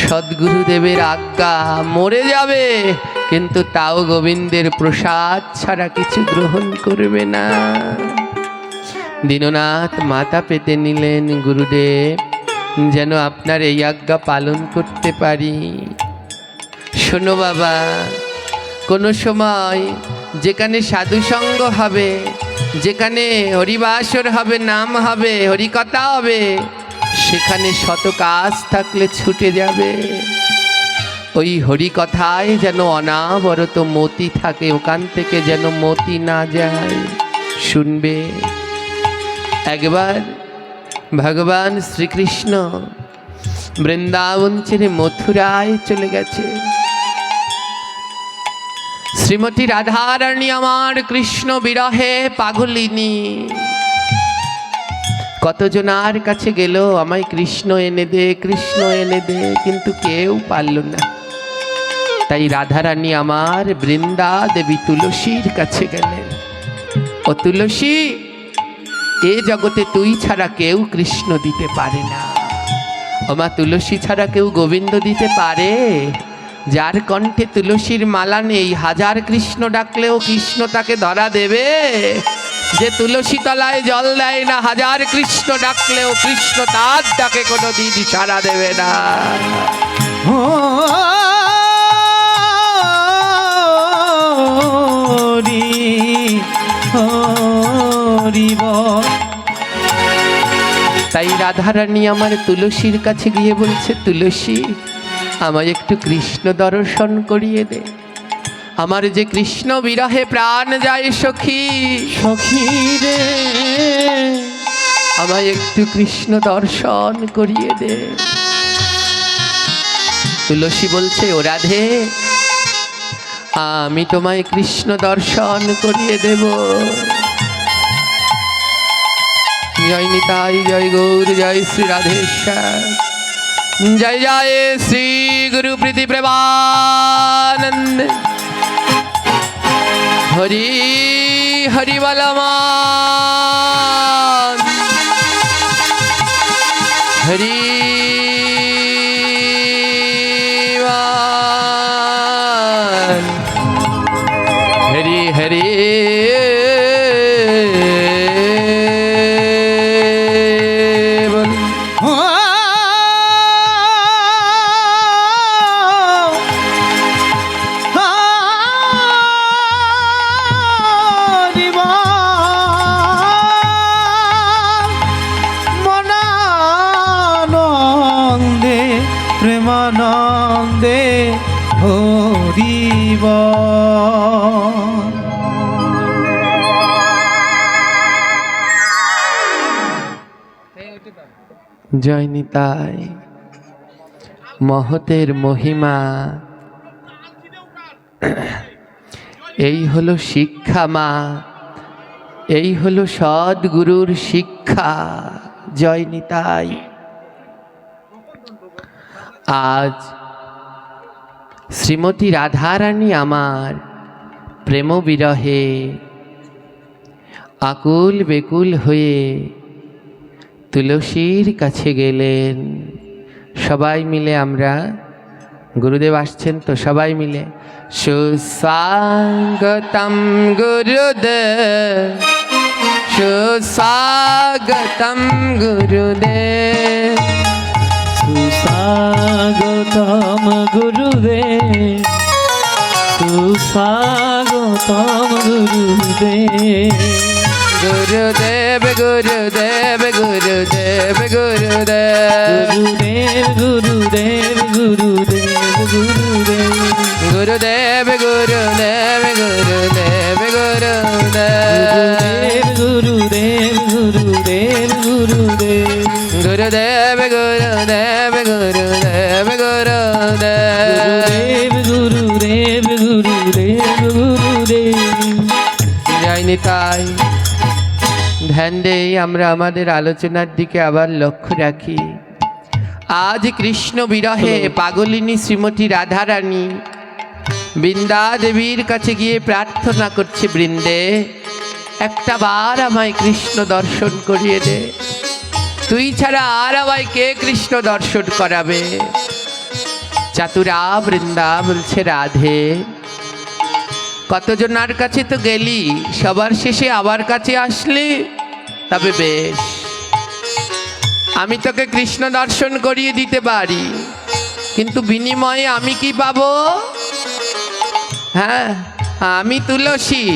সদ্গুরুদেবের আজ্ঞা, মরে যাবে কিন্তু তাও গোবিন্দের প্রসাদ ছাড়া কিছু গ্রহণ করবে না। দীননাথ মাথা পেতে নিলেন, গুরুদেব যেন আপনার এই আজ্ঞা পালন করতে পারি। শোনো বাবা, কোনো সময় যেখানে সাধুসঙ্গ হবে, যেখানে হরিবাসর হবে, নাম হবে, হরিকথা হবে, সেখানে শত কাজ থাকলে ছুটে যাবে। ওই হরিকথায় যেন অনাবরত মতি থাকে, ওখান থেকে যেন মতি না যায়। শুনবে, একবার ভগবান শ্রীকৃষ্ণ বৃন্দাবন ছেড়ে মথুরায় চলে গেছে। শ্রীমতী রাধারানী আমার কৃষ্ণ বিরহে পাগলিনী, কতজনার কাছে গেল, আমায় কৃষ্ণ এনে দে, কৃষ্ণ এনে দে, কিন্তু কেউ পারল না। তাই রাধারানী আমার বৃন্দা দেবী তুলসীর কাছে গেলেন। ও তুলসী, এ জগতে তুই ছাড়া কেউ কৃষ্ণ দিতে পারে না। ও মা, তুলসী ছাড়া কেউ গোবিন্দ দিতে পারে? যার কণ্ঠে তুলসীর মালা নেই, হাজার কৃষ্ণ ডাকলেও কৃষ্ণ তাকে ধরা দেবে? যে তুলসী তলায় জল দেয় না, হাজার কৃষ্ণ ডাকলেও কৃষ্ণ তার ডাকে কোনোদিন সাড়া দেবে না। হরি হরি বল। তাই রাধারানী আমার তুলসীর কাছে গিয়ে বলছে, তুলসী আমায় একটু কৃষ্ণ দর্শন করিয়ে দে, আমার যে কৃষ্ণ বিরহে প্রাণ যায় সখী, সখী রে আমায় একটু কৃষ্ণ দর্শন করিয়ে দে। তুলসী বলছে, ও রাধে আমি তোমায় কৃষ্ণ দর্শন করিয়ে দেব। জয় নিতাই, জয় গৌর, জয় শ্রী রাধেশ্বর, জয় জয় শ্রী গুরু প্রীতি প্রেমানন্দ। হরি হরি বলমান, হরি হরি হরি বল। মনানন্দে প্রেমানন্দে হরিব। জয় নিতাই, মহতের মহিমা। এই হলো শিক্ষা মা, এই হলো সদ্গুরুর শিক্ষা। জয় নিতাই। আজ শ্রীমতী রাধারানী আমার প্রেম বিরহে আকুল বেকুল হয়ে তুলসীর কাছে গেলেন। সবাই মিলে আমরা, গুরুদেব আসছেন তো, সবাই মিলে সুস্বাগতম গুরুদেব, সুস্বাগতম গুরুদেব, সুস্বাগতম গুরুদেব, সুস্বাগতম গুরুদেব। গুরুদেব গুরুদেব গুরুদেব গুরুদেব, গুরুদেব গুরুদেব গুরুদেব গুরুদেব, গুরুদেব গুরুদেব গুরুদেব গুরুদেব, গুরুদেব গুরুদেব গুরুদেব গুরুদেব গুরুদেব গুরুদেব গুরুদেব, গুরুদেব গুরুদেব গুরুদেব। জয় নিতাই। ধ্যান দেই আমরা আমাদের আলোচনার দিকে আবার লক্ষ্য রাখি। আজ কৃষ্ণ বিরহে পাগলিনী শ্রীমতী রাধারানী বৃন্দা দেবীর কাছে গিয়ে প্রার্থনা করছে, বৃন্দে একটা বার আমায় কৃষ্ণ দর্শন করিয়ে দে, তুই ছাড়া আর আমায় কে কৃষ্ণ দর্শন করাবে। চাতুরা বৃন্দা বলছে, রাধে কতজনার কাছে তো গেলি, সবার শেষে আমার কাছে আসলি, তবে বেশ আমি তোকে কৃষ্ণ দর্শন করিয়ে দিতে পারি, কিন্তু বিনিময়ে আমি কি পাবো? হ্যাঁ, আমি তুলসী,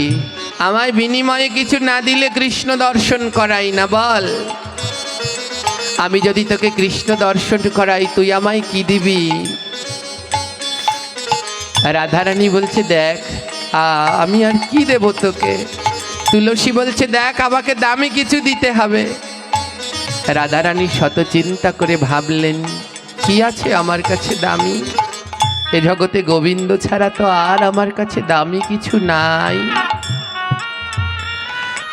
আমায় বিনিময়ে কিছু না দিলে কৃষ্ণ দর্শন করাই না, বল। আমি যদি তোকে কৃষ্ণ দর্শন করাই, তুই আমায় কি দিবি? রাধারানী বলছে, দেখ আমি আর কি দেব তোকে। তুলসী বলছে, দেখ আমাকে দামি কিছু দিতে হবে। রাধারানী শত চিন্তা করে ভাবলেন, কি আছে আমার কাছে দামি? এ জগতে গোবিন্দ ছাড়া তো আর আমার কাছে দামি কিছু নাই।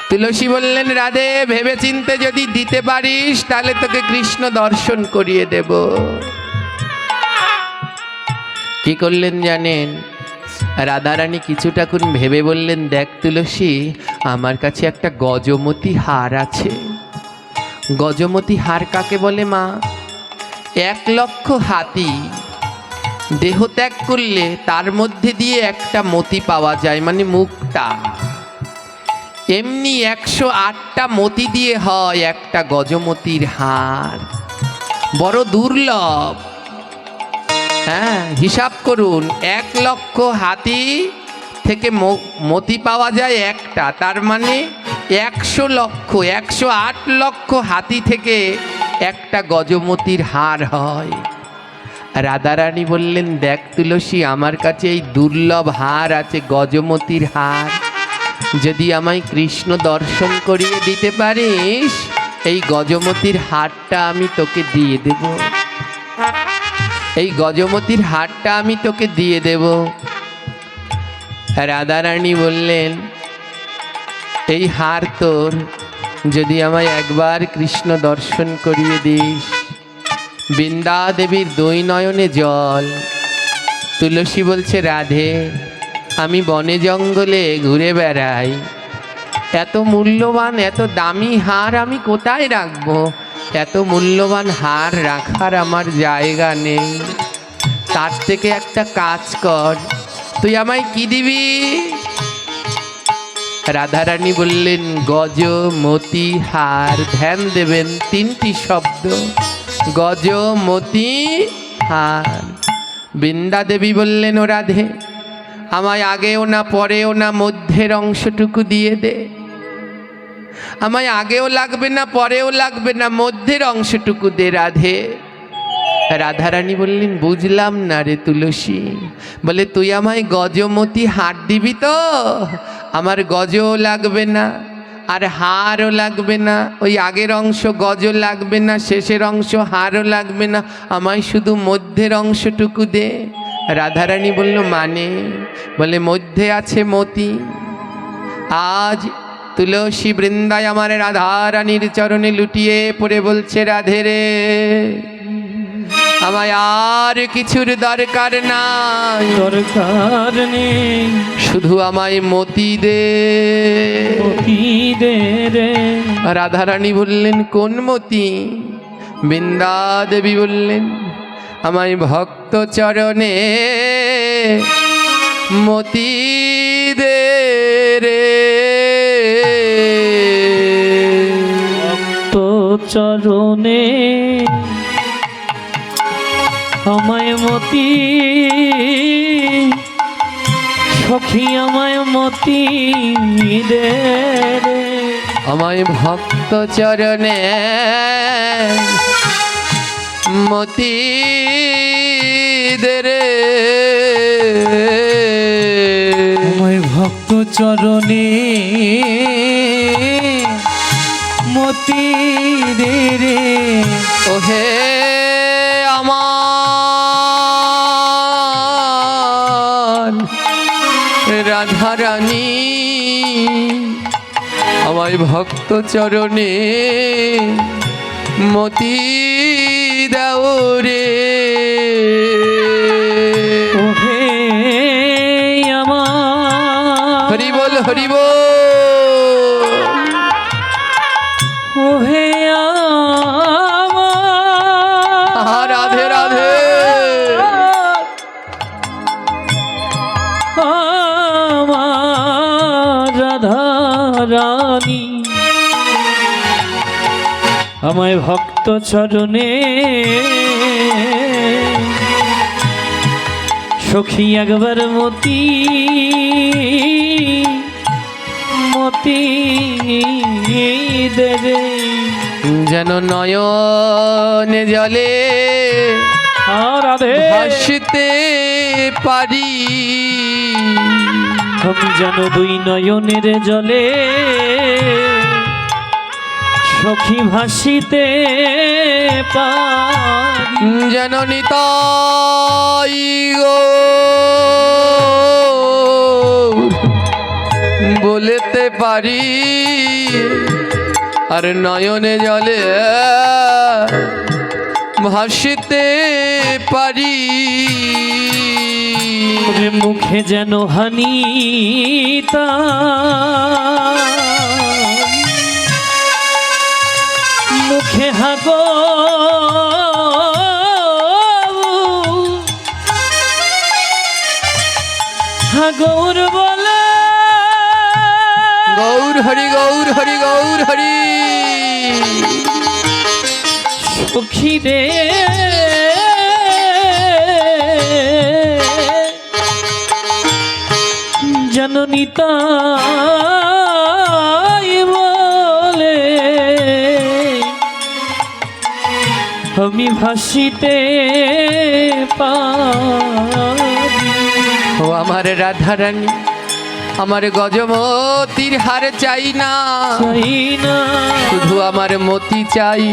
তুলসী বললেন, রাধে ভেবে চিন্তে যদি দিতে পারিস তাহলে তোকে কৃষ্ণ দর্শন করিয়ে দেব। কি করলেন জানেন? রাধারানী কিছুটাক্ষণ ভেবে বললেন, দেখ তুলসী, আমার কাছে একটা গজমতি হার আছে। গজমতি হার কাকে বলে মা? 1,00,000 হাতি দেহ ত্যাগ করলে তার মধ্যে দিয়ে একটা মতি পাওয়া যায়, মানে মুক্তা। এমনি 108টা মতি দিয়ে হয় একটা গজমতির হার, বড় দুর্লভ। হ্যাঁ, হিসাব করুন, 1,00,000 হাতি থেকে মতি পাওয়া যায় একটা, তার মানে 100 লক্ষ, 108 লক্ষ হাতি থেকে একটা গজমতির হার হয়। রাধারানী বললেন, দেখ তুলসী, আমার কাছে এই দুর্লভ হার আছে, গজমতির হার। যদি আমায় কৃষ্ণ দর্শন করিয়ে দিতে পারিস, এই গজমতির হারটা আমি তোকে দিয়ে দেব। এই গজমতির হারটা আমি তোকে দিয়ে দেব। রাধারানী বললেন, এই হার তোর, যদি আমায় একবার কৃষ্ণ দর্শন করিয়ে দিস। বৃন্দা দেবীর দুই নয়নে জল। তুলসী বলছে, রাধে, আমি বনে জঙ্গলে ঘুরে বেড়াই, এত মূল্যবান এত দামি হার আমি কোথায় রাখবো? এত মূল্যবান হার রাখার আমার জায়গা নেই। তার থেকে একটা কাজ কর, তুই আমায় কি দিবি? রাধারানী বললেন, গজ মতি হার। ধ্যান দেবেন, তিনটি শব্দ, গজ মতি হার। বৃন্দা দেবী বললেন, ও রাধে, আমায় আগেও না পরেও না মধ্যের অংশটুকু দিয়ে দে। আমায় আগেও লাগবে না পরেও লাগবে না, মধ্যের অংশটুকু দে রাধে। রাধারানী বললেন, বুঝলাম না রে তুলসী। বলে, তুই আমায় গজমতি হার দিবি তো? আমার গজও লাগবে না আর হারও লাগবে না, ওই আগের অংশ গজও লাগবে না, শেষের অংশ হারও লাগবে না, আমায় শুধু মধ্যের অংশটুকু দে। রাধারানী বলল, মানে? বলে, মধ্যে আছে মতি। আজ তুলসী বৃন্দায় আমার রাধারানীর চরণে লুটিয়ে পড়ে বলছে, রাধে রে, আমায় আর কিছুর দরকার নাই, দরকার নেই, শুধু আমায় মতি দে, মতি দে রে। রাধারানী বললেন, কোন মতি? বৃন্দা দেবী বললেন, আমায় ভক্ত চরণে মতি দে রে। ভক্ত চরণে আমায় মতি, সখী আমায় মতি দে রে। আমায় ভক্ত চরণে মতি দে রে। আমায় ভক্ত চরণে মতি দে রে। ওহে আমার রাধারানী, আমায় ভক্ত চরণে মতি দাও রে। ওহে আমার, হরি বল হরি বল। ওহে আমার, রাধে রাধে। আমার রাধা রানী, আমায় ভক্ত চরণে সখী একবার মতি, মতি দে রে। যেন নয়নে জলে রাধে ভাসতে পারি, আমি যেন দুই নয়নের জলে সখী ভাসিতে পারি। যেন নিতাই গো বলেতে পারি, আর নয়নে জলে ভাসিতে পারি। মুখে যেন হানিতা, মুখে হাগো হাগৌর বলে, গৌর হরি গৌর হরি গৌর হরি। সখী রে জননীতা আমি ভাসিতে পারি। ও আমার রাধারানী, আমার গজমতির হার চাই না, চাই না শুধু আমার মতি চাই।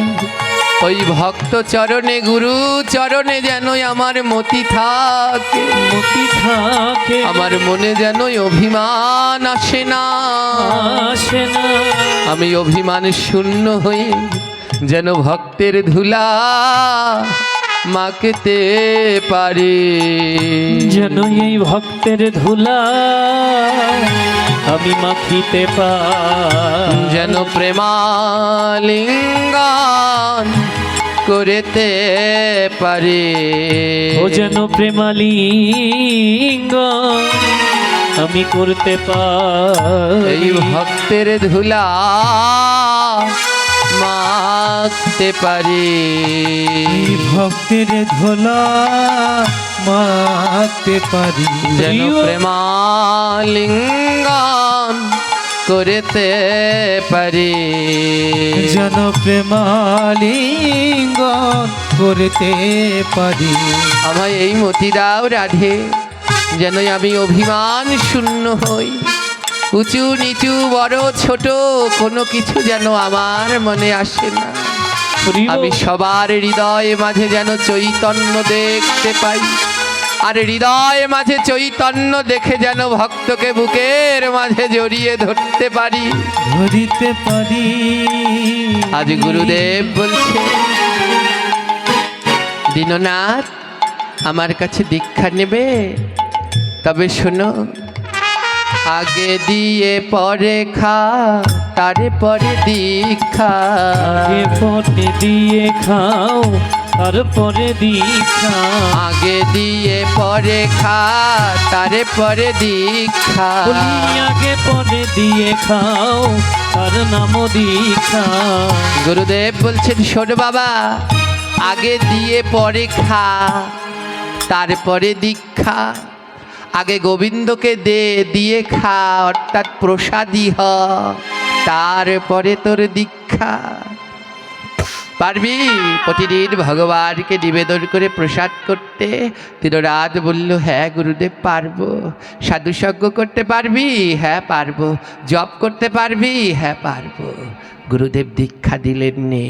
ওই ভক্ত চরণে, গুরু চরণে যেন আমার মতি থাকে, মতি থাকে, আমার মনে যেন অভিমান আসে না, আসে না। আমি অভিমান শূন্য হয়ে যেন ভক্তের ধুলা মাখতে পারি, যেন এই ভক্তের ধুলা আমি মাখিতে পারি, যেন প্রেমালিঙ্গন করতে পারি, ও যেন প্রেমালিঙ্গ আমি করতে পারি। এই ভক্তের ধুলা মাখতে পারি, ভক্তের ধোলা মাখতে পারি, যেন প্রেমালিঙ্গন করতে পারি, যেন প্রেমালিঙ্গন করতে পারি। আমায় এই মতি দাও রাধে, যেন আমি অভিমান শূন্য হই, উঁচু নিচু বড় ছোট কোনো কিছু যেন আমার মনে আসে না। আমি সবার হৃদয়ে মাঝে যেন চৈতন্য দেখতে পাই, আর হৃদয়ে মাঝে চৈতন্য দেখে যেন ভক্তকে বুকের মাঝে জড়িয়ে ধরতে পারি, ধরিতে পারি। আজ গুরুদেব বলছে, দীননাথ আমার কাছে দীক্ষা নেবে? তবে শোনো, আগে দিয়ে পরে খা, তারে পরে দীক্ষা, আগে পরে দিয়ে খাও তারপরে দীক্ষা, আগে দিয়ে পরে খা, তারে পরে দীক্ষা, বলি আগে পরে দিয়ে খাও তার নাম দীক্ষা। গুরুদেব বলছেন, শোন বাবা, আগে দিয়ে পরে খা, তারপরে দীক্ষা। আগে গোবিন্দকে দিয়ে খা, অর্থাৎ প্রসাদী হ, তারপরে তোর দীক্ষা। পারবি প্রতিদিন ভগবানকে নিবেদন করে প্রসাদ করতে? তিনরাত বলল, হ্যাঁ গুরুদেব পারবো। সাধুসঙ্গ করতে পারবি? হ্যাঁ পারবো। জপ করতে পারবি? হ্যাঁ পারবো। গুরুদেব দীক্ষা দিলেন, নে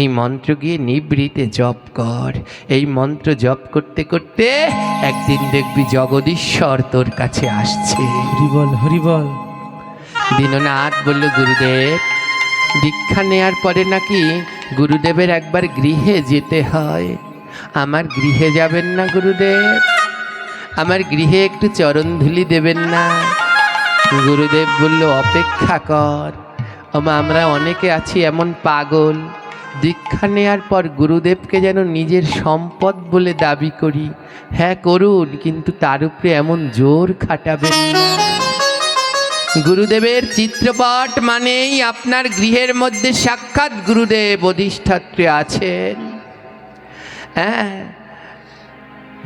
এই মন্ত্র গিয়ে নিবৃতে জপ কর। এই মন্ত্র জপ করতে করতে একদিন দেখবি জগদীশ্বর তোর কাছে আসছে। হরিবল হরিবল। দীননাথ বলল, গুরুদেব দীক্ষা নেয়ার পরে নাকি গুরুদেবের একবার গৃহে যেতে হয়। আমার গৃহে যাবেন না গুরুদেব? আমার গৃহে একটু চরণধুলি দেবেন না? গুরুদেব বলল, অপেক্ষা কর। আমরা অনেকে আছি এমন পাগল, দীক্ষা নেয়ার পর গুরুদেবকে যেন নিজের সম্পদ বলে দাবি করি। হ্যাঁ করুন, কিন্তু তার উপরে এমন জোর খাটাবেন না। গুরুদেবের চিত্রপট মানেই আপনার গৃহের মধ্যে সাক্ষাৎ গুরুদেব অধিষ্ঠাত্রী আছেন। হ্যাঁ,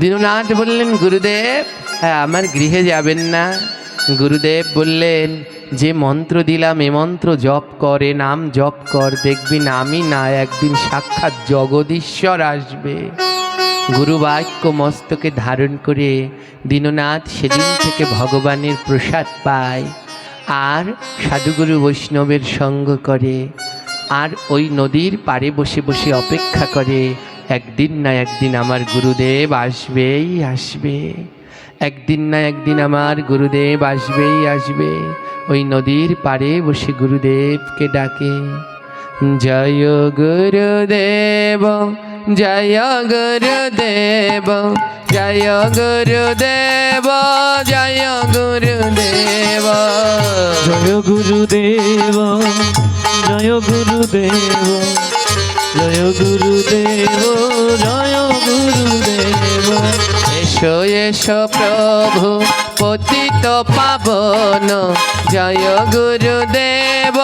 দীননাথ বললেন, গুরুদেব হ্যাঁ আমার গৃহে যাবেন না? গুরুদেব বললেন, যে মন্ত্র দিলাম এ মন্ত্র জপ কর, এ নাম জপ কর, দেখবি নামই না একদিন সাক্ষাৎ জগদীশ্বর আসবে। গুরুবাক্য মস্তকে ধারণ করে দীননাথ সেদিন থেকে ভগবানের প্রসাদ পায়, আর সাধুগুরু বৈষ্ণবের সঙ্গ করে, আর ওই নদীর পাড়ে বসে বসে অপেক্ষা করে, একদিন না একদিন আমার গুরুদেব আসবেই আসবে, একদিন না একদিন আমার গুরুদেব আসবেই আসবে। ওই নদীর পাড়ে বসে গুরুদেবকে ডাকে, জয় গুরুদেব জয় গুরুদেব জয় গুরুদেব জয় গুরুদেব। জয় গুরুদেব জয় গুরুদেব জয় গুরুদেব জয় গুরুদেব। এসো এসো প্রভু পতিত পাবন, জয় গুরুদেব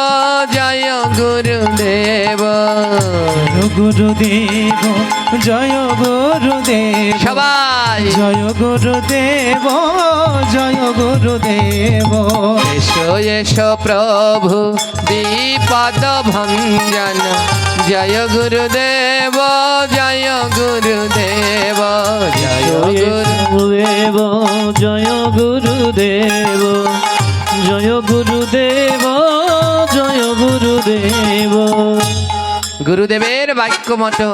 জয় গুরুদেব। জয় গুরুদেব জয় গুরুদেব। সবাই জয় গুরুদেব জয় গুরুদেব। এসো এসো প্রভু বিপদ ভঞ্জন, জয় গুরুদেব গুরুদেব জয় গুরুদেব জয় গুরু জয় গুরুদেব জয় গুরুদেব জয় গুরুদেব। গুরুদেবের বাক্য মতো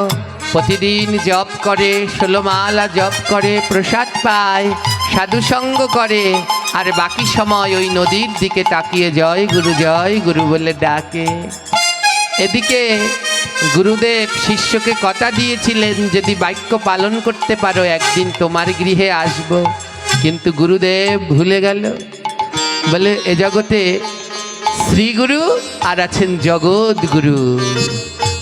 প্রতিদিন জপ করে, 16 মালা জপ করে, প্রসাদ পায়, সাধুসঙ্গ করে, আর বাকি সময় ওই নদীর দিকে তাকিয়ে জয় গুরু বলে ডাকে। এদিকে গুরুদেব শিষ্যকে কথা দিয়েছিলেন, যদি বাক্য পালন করতে পারো একদিন তোমার গৃহে আসব। কিন্তু গুরুদেব ভুলে গেল। বলে এ জগতে শ্রীগুরু আর আছেন জগৎগুরু।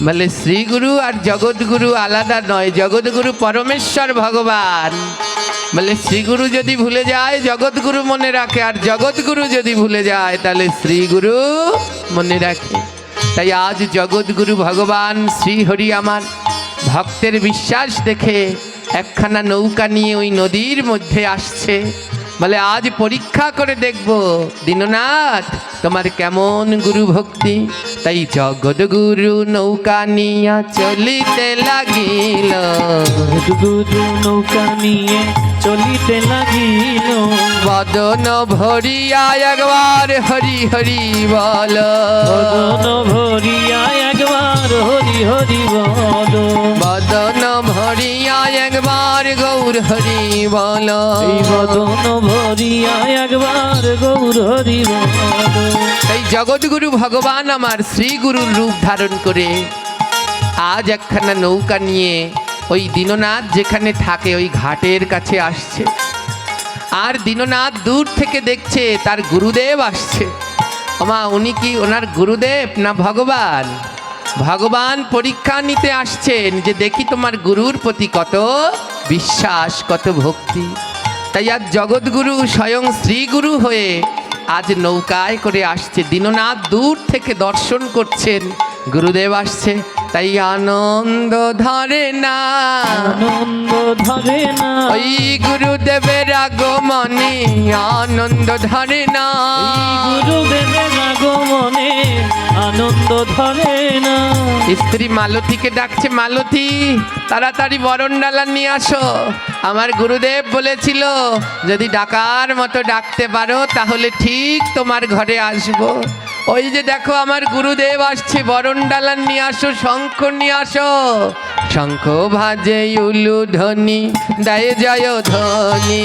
বলে শ্রীগুরু আর জগৎগুরু আলাদা নয়, জগৎগুরু পরমেশ্বর ভগবান। বলে শ্রীগুরু যদি ভুলে যায় জগৎগুরু মনে রাখে, আর জগৎগুরু যদি ভুলে যায় তাহলে শ্রীগুরু মনে রাখে। তাই আজ জগৎগুরু ভগবান শ্রীহরি আমার ভক্তের বিশ্বাস দেখে একখানা নৌকা নিয়ে ওই নদীর মধ্যে আসছে। বলে আজ পরীক্ষা করে দেখব দীননাথ তোমার কেমন গুরু ভক্তি। তাই জগৎগুরু নৌকা নিয়া চলিতে লাগিল, গুরু নৌকা নিয়ে চলিতে লাগিল, বদন ভরিয়া একবার হরি হরি বল, বদন ভরিয়া একবার হরি হরি বল, বদন ভরিয়া একবার গৌর হরি বল, এই বদন ভরিয়া একবার গৌর হরি বল। এই জগৎগুরু ভগবান আমার শ্রীগুরুর রূপ ধারণ করে আজ একখানা নৌকা নিয়ে ওই দীননাথ যেখানে থাকে ওই ঘাটের কাছে আসছে। আর দীননাথ দূর থেকে দেখছে তার গুরুদেব আসছে। ওমা উনি কি ওনার গুরুদেব না ভগবান? ভগবান পরীক্ষা নিতে আসছেন যে দেখি তোমার গুরুর প্রতি কত বিশ্বাস, কত ভক্তি। তাই আজ জগৎগুরু স্বয়ং শ্রীগুরু হয়ে আজ নৌকায় করে আসছে। দীননাথ দূর থেকে দর্শন করছেন গুরুদেব আসছে, তাই আনন্দ ধরে না, আনন্দ ধরে না, ওই গুরুদেবের আগমনে আনন্দ ধরে না, গুরুদেবের আগমনে আনন্দ ধরে না। স্ত্রী মালতীকে ডাকছে, মালতী তাড়াতাড়ি বরণডালা নিয়ে আসো। আমার গুরুদেব বলেছিল যদি ডাকার মতো ডাকতে পারো তাহলে ঠিক তোমার ঘরে আসবো। ওই যে দেখো আমার গুরুদেব আসছে, বরণডালা নিয়ে আসো, শঙ্খ নিয়ে আসো। শঙ্খ ভাজে উলু ধ্বনি দেয় জয় ধ্বনি,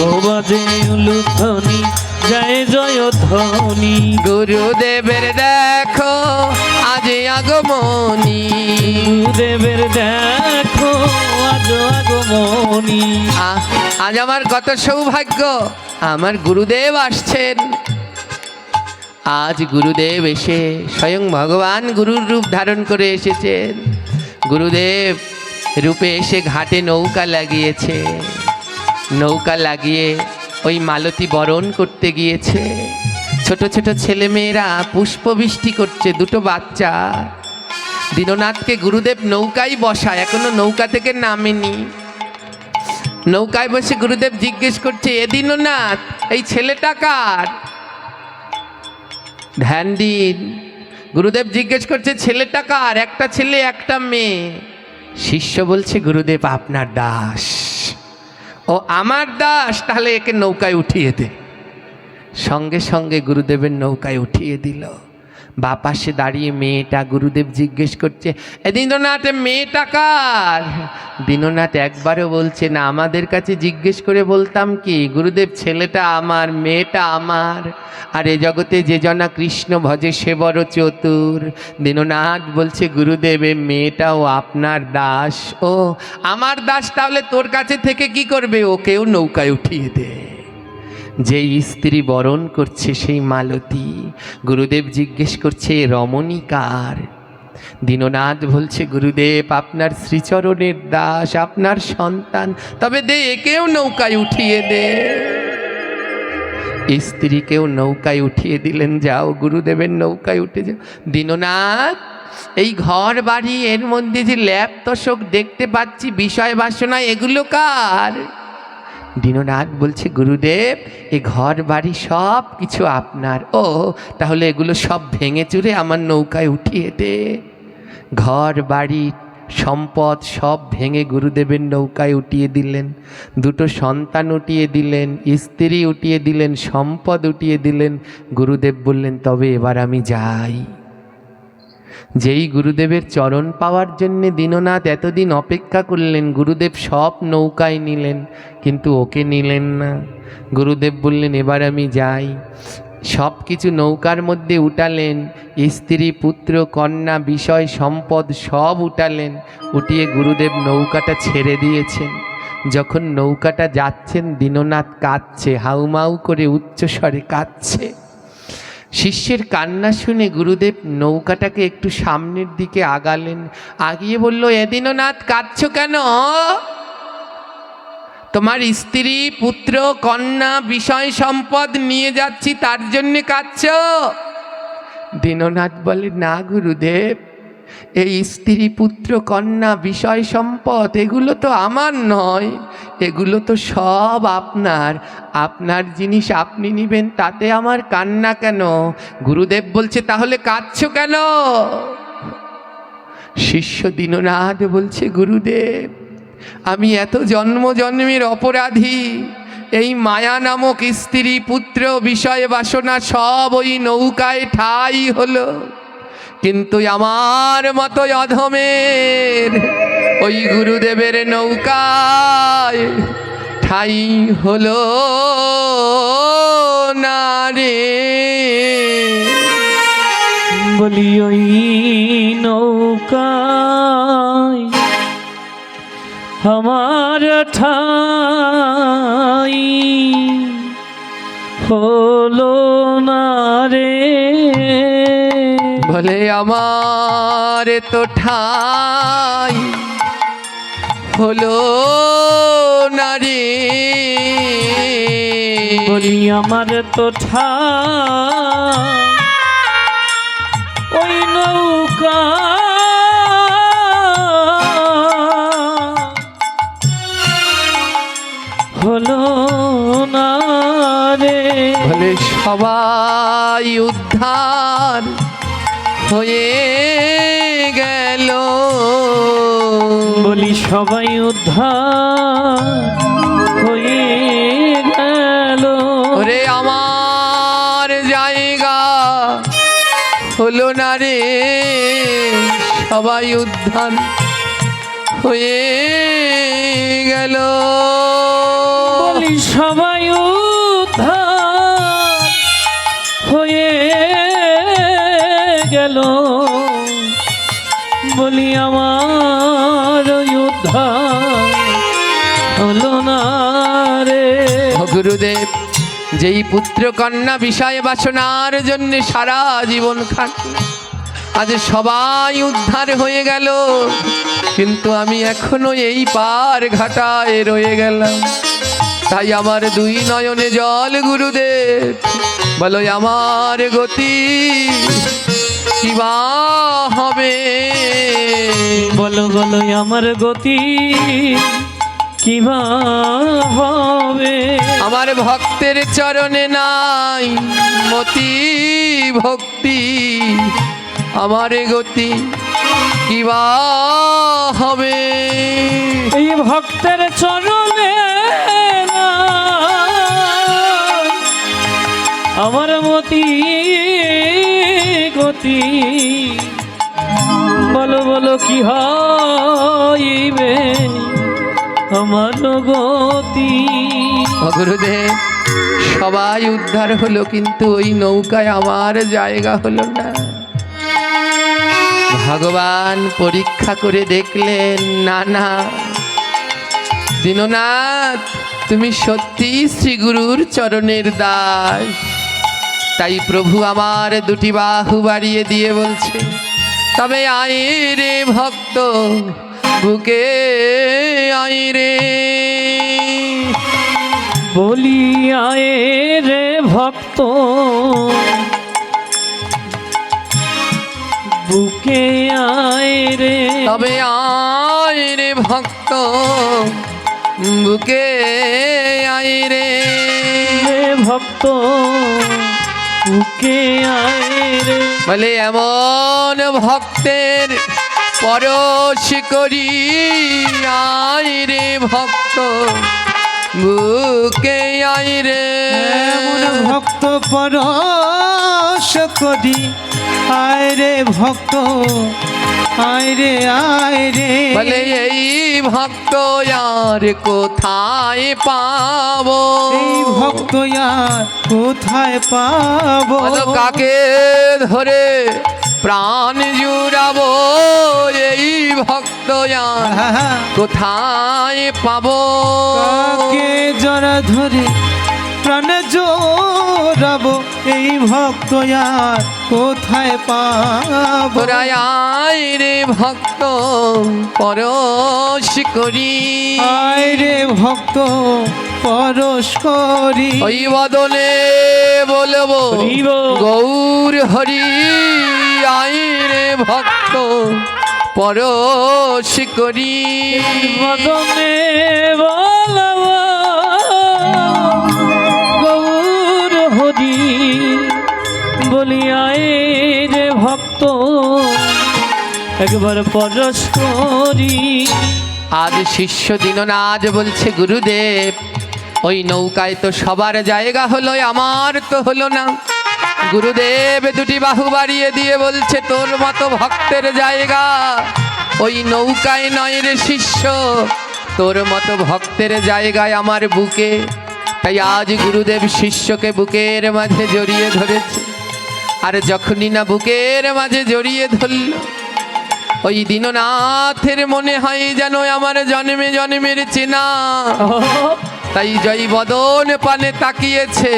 ও বাজে উলু ধ্বনি জয় জয় ধ্বনি, গুরুদেবের দেখো আজ আগমনী, গুরুদেবের দেখো আজ আগমনী। আজ আমার কত সৌভাগ্য, আমার গুরুদেব আসছেন। আজ গুরুদেব এসে স্বয়ং ভগবান গুরুর রূপ ধারণ করে এসেছেন। গুরুদেব রূপে এসে ঘাটে নৌকা লাগিয়েছে, নৌকা লাগিয়ে ওই মালতী বরণ করতে গিয়েছে। ছোট ছোট ছেলেমেয়েরা পুষ্পবৃষ্টি করছে, দুটো বাচ্চা। দীননাথকে গুরুদেব নৌকায় বসায়, এখনো নৌকা থেকে নামেনি। নৌকায় বসে গুরুদেব জিজ্ঞেস করছে, এ দীননাথ এই ছেলেটা কার? ধ্যান দিন। গুরুদেব জিজ্ঞেস করছে ছেলেটা কার? একটা ছেলে একটা মেয়ে। শিষ্য বলছে গুরুদেব আপনার দাস। ও আমার দাস, তাহলে একে নৌকায় উঠিয়ে দে। সঙ্গে সঙ্গে গুরুদেবের নৌকায় উঠিয়ে দিল। বাপাশে দাঁড়িয়ে মেয়েটা, গুরুদেব জিজ্ঞেস করছে এ দীননাথ মেয়েটা কার? দীননাথ একবারও বলছে না, আমাদের কাছে জিজ্ঞেস করে বলতাম কি গুরুদেব ছেলেটা আমার, মেয়েটা আমার। আর এ জগতে যে জনা কৃষ্ণ ভজে সে বড় চতুর। দীননাথ বলছে গুরুদেব এ মেয়েটাও আপনার দাস। ও আমার দাস, তাহলে তোর কাছে থেকে কি করবে? ওকেও নৌকায় উঠিয়ে দে। যেই স্ত্রী বরণ করছে সেই মালতী। গুরুদেব জিজ্ঞেস করছে রমণী কার? দীননাথ বলছে গুরুদেব আপনার শ্রীচরণের দাস, আপনার সন্তান। তবে দে একেও নৌকায় উঠিয়ে দে। স্ত্রীকেও নৌকায় উঠিয়ে দিলেন, যাও গুরুদেবের নৌকায় উঠে যাও। দীননাথ এই ঘর বাড়ি এর মধ্যে যে ল্যাপ তোষক দেখতে পাচ্ছি, বিষয় বাসনা, এগুলো কার? দীননাথ বলছে গুরুদেব এ ঘর বাড়ি সব কিছু আপনার। ও তাহলে এগুলো সব ভেঙে চুরে আমার নৌকায় উঠিয়ে দে। ঘর বাড়ি সম্পদ সব ভেঙে গুরুদেবের নৌকায় উঠিয়ে দিলেন। দুটো সন্তান উঠিয়ে দিলেন, স্ত্রী উঠিয়ে দিলেন, সম্পদ উঠিয়ে দিলেন। গুরুদেব বললেন, তবে এবার আমি যাই। যেই গুরুদেবের চরণ পাওয়ার জন্যে দীননাথ এতদিন অপেক্ষা করলেন, গুরুদেব সব নৌকায় নিলেন, কিন্তু ওকে নিলেন না। গুরুদেব বললেন, এবার আমি যাই। সব কিছু নৌকার মধ্যে উঠালেন, স্ত্রী, পুত্র, কন্যা, বিষয়, সম্পদ সব উঠালেন। উঠিয়ে গুরুদেব নৌকাটা ছেড়ে দিয়েছেন। যখন নৌকাটা যাচ্ছেন, দীননাথ কাঁদছে, হাউমাউ করে উচ্চস্বরে কাঁদছে। শিষ্যের কান্না শুনে গুরুদেব নৌকাটাকে একটু সামনের দিকে আগালেন, আগিয়ে বলল, এ দীননাথ, কাঁদছো কেন? তোমার স্ত্রী, পুত্র, কন্যা, বিষয়, সম্পদ নিয়ে যাচ্ছি, তার জন্যে কাঁদছো? দীননাথ বলে, না গুরুদেব, এই স্ত্রী, পুত্র, কন্যা, বিষয়, সম্পদ এগুলো তো আমার নয়, এগুলো তো সব আপনার। আপনার জিনিস আপনি নিবেন, তাতে আমার কান্না কেন? গুরুদেব বলছে, তাহলে কাঁদছো কেন? শিষ্য দীননাথ বলছে, গুরুদেব, আমি এত জন্ম জন্মের অপরাধী। এই মায়া নামক স্ত্রী, পুত্র, বিষয়, বাসনা সব ওই নৌকায় ঠাই হলো, কিন্তু আমার মতো অধমের ওই গুরুদেবের নৌকায় ঠাই হলো না রে। বলি ওই নৌকায় আমার ঠাই হলো না রে। বলে, আমার তো ঠাই হলো না রে। বলি আমার তো ঠাই ওই নৌকা হলো না রে। বলে, সবাই উদ্ধার হয়ে গেল। বলি, সবাই উদ্ধার হয়ে গেল। ওরে আমার জায়গা হলো না রে। সবাই উদ্ধার হয়ে গেল। বলি, সবাই উদ্ধার হয়ে গেল। বলি, আমার উদ্ধার হলো না রে। গুরুদেব যেই পুত্র, কন্যা, বিষয়, বাসনার জন্য সারা জীবন খাটল, আজ সবাই উদ্ধার হয়ে গেল, কিন্তু আমি এখনো এই পার ঘাটায় রয়ে গেলাম। তাই আমার দুই নয়নে জল গুরুদেব। বলো, আমার গতি কি বা হবে? বলো বলো, আমার গতি কি বা হবে? আমার ভক্তের চরণে নাই মতি ভক্তি, আমার গতি কি বা হবে? এই ভক্তের চরণে নাই আমার মতি গতি। বলো বলো, কি হইবে আমার গতি? গুরুদেব, সবাই উদ্ধার হলো, কিন্তু ওই নৌকায় আমার জায়গা হলো না। ভগবান পরীক্ষা করে দেখলেন, না না দীননাথ, তুমি সত্যি শ্রী গুরুর চরণের দাস। তাই প্রভু আমার দুটি বাহু বাড়িয়ে দিয়ে বলছে, তবে আয় রে ভক্ত, বুকে আয় রে। বলি, আয় রে ভক্ত, বুকে আয় রে। তবে আয় রে ভক্ত, বুকে আয় রে। ভক্ত, বুকে আয় রে। বলে, এমন ভক্তের পরশ করি আয় রে ভক্ত বুকে আয় রে এমন ভক্ত পরশ করি আয় রে ভক্ত আয় রে আয় রে বলে এই ভক্ত আর কোথায় পাবো এই ভক্ত আর কোথায় পাবো বলো কাকে ধরে প্রাণ জুড়াবো এই ভক্ত আর কোথায় পাবো কাকে জরা ধরে প্রাণ জোরাবো এই ভক্ত আর কোথায় পাবো আয় রে ভক্ত পরশ করি আয় রে ভক্ত পরশ করি ওই বদনে বলবো হরিব। গৌর হরি আয় রে ভক্ত পরশ করি বদনে বলব গৌর হরি বলিয়ায় রে ভক্ত একবার পরশ করি। আজ শিষ্য দীননাথ বলছে গুরুদেব ওই নৌকায় তো সবার জায়গা হলো আমার তো হলো না গুরুদেব দুটি বাহু বাড়িয়ে দিয়ে বলছে তোর মতো ভক্তের জায়গা ওই নৌকায় নয় রে শিষ্য তোর মতো ভক্তের জায়গায় আমার বুকে তাই আজ গুরুদেব শিষ্যকে বুকের মাঝে জড়িয়ে ধরেছে আর যখনই না বুকের মাঝে জড়িয়ে ধরল ওই দীননাথের মনে হয় যেন আমার জন্মে জন্মের চেনা তাই জয় বদন পানে তাকিয়েছে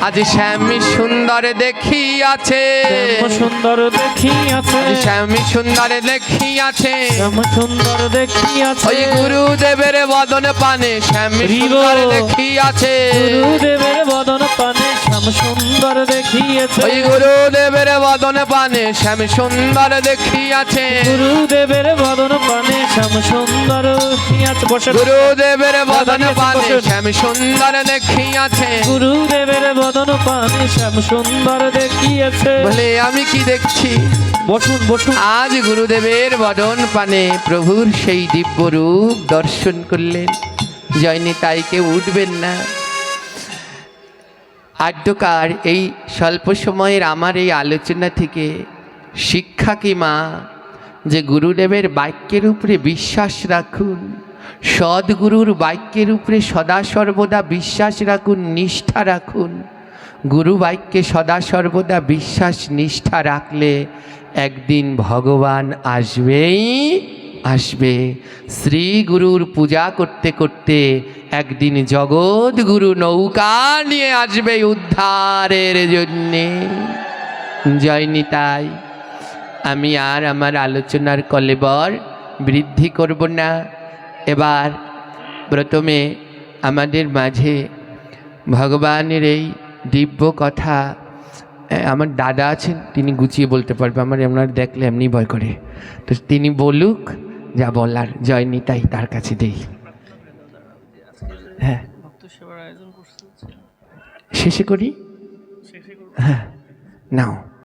আজ শ্যামী সুন্দর দেখিয়াছে শ্যাম সুন্দর দেখিয়াছে আজ শ্যামী সুন্দর দেখিয়াছে শ্যাম সুন্দর দেখিয়াছে ওই গুরুদেবের বদন পানে শ্যামী সুন্দর দেখিয়াছে গুরুদেবের বদন পানে শ্যাম সুন্দর দেখিয়েছে ওই গুরুদেবের বদন পানে শ্যামী সুন্দর দেখিয়াছে গুরুদেবের বদন পানে শ্যাম সুন্দর দেখিয়াছে বসে গুরুদেবের বদন পানে শ্যামী সুন্দর দেখিয়াছে গুরুদেবের বদন পানে শ্যাম সুন্দর দেখিয়েছে বলে আমি কি দেখছি বসুন বসুন আজ গুরুদেবের বদন পানে প্রভুর সেই দিব্য রূপ দর্শন করলেন জয়নি তাই কেউ উঠবেন না আদ্যকার এই স্বল্প সময়ের আমার এই আলোচনা থেকে শিক্ষা কি মা যে গুরুদেবের বাক্যের উপরে বিশ্বাস রাখুন সদ্গুরুর বাক্যের উপরে সদা সর্বদা বিশ্বাস রাখুন নিষ্ঠা রাখুন গুরু বাক্যে সদা সর্বদা বিশ্বাস নিষ্ঠা রাখলে একদিন ভগবান আসবেই আসবে শ্রী গুরুর পূজা করতে করতে একদিন জগৎগুরু নৌকা নিয়ে আসবে উদ্ধারের জন্যে জয় নিতাই আমি আর আমার আলোচনার কলেবর বৃদ্ধি করব না এবার প্রথমে আমাদের মাঝে ভগবানের এই দিব্য কথা আমার দাদা আছেন তিনি গুছিয়ে বলতে পারবে আমার আপনার দেখলে এমনি ভয় করে তো তিনি বলুক যা বলার জয় নিতাই তার কাছে দেই হ্যাঁ শেষে করি হ্যাঁ নাও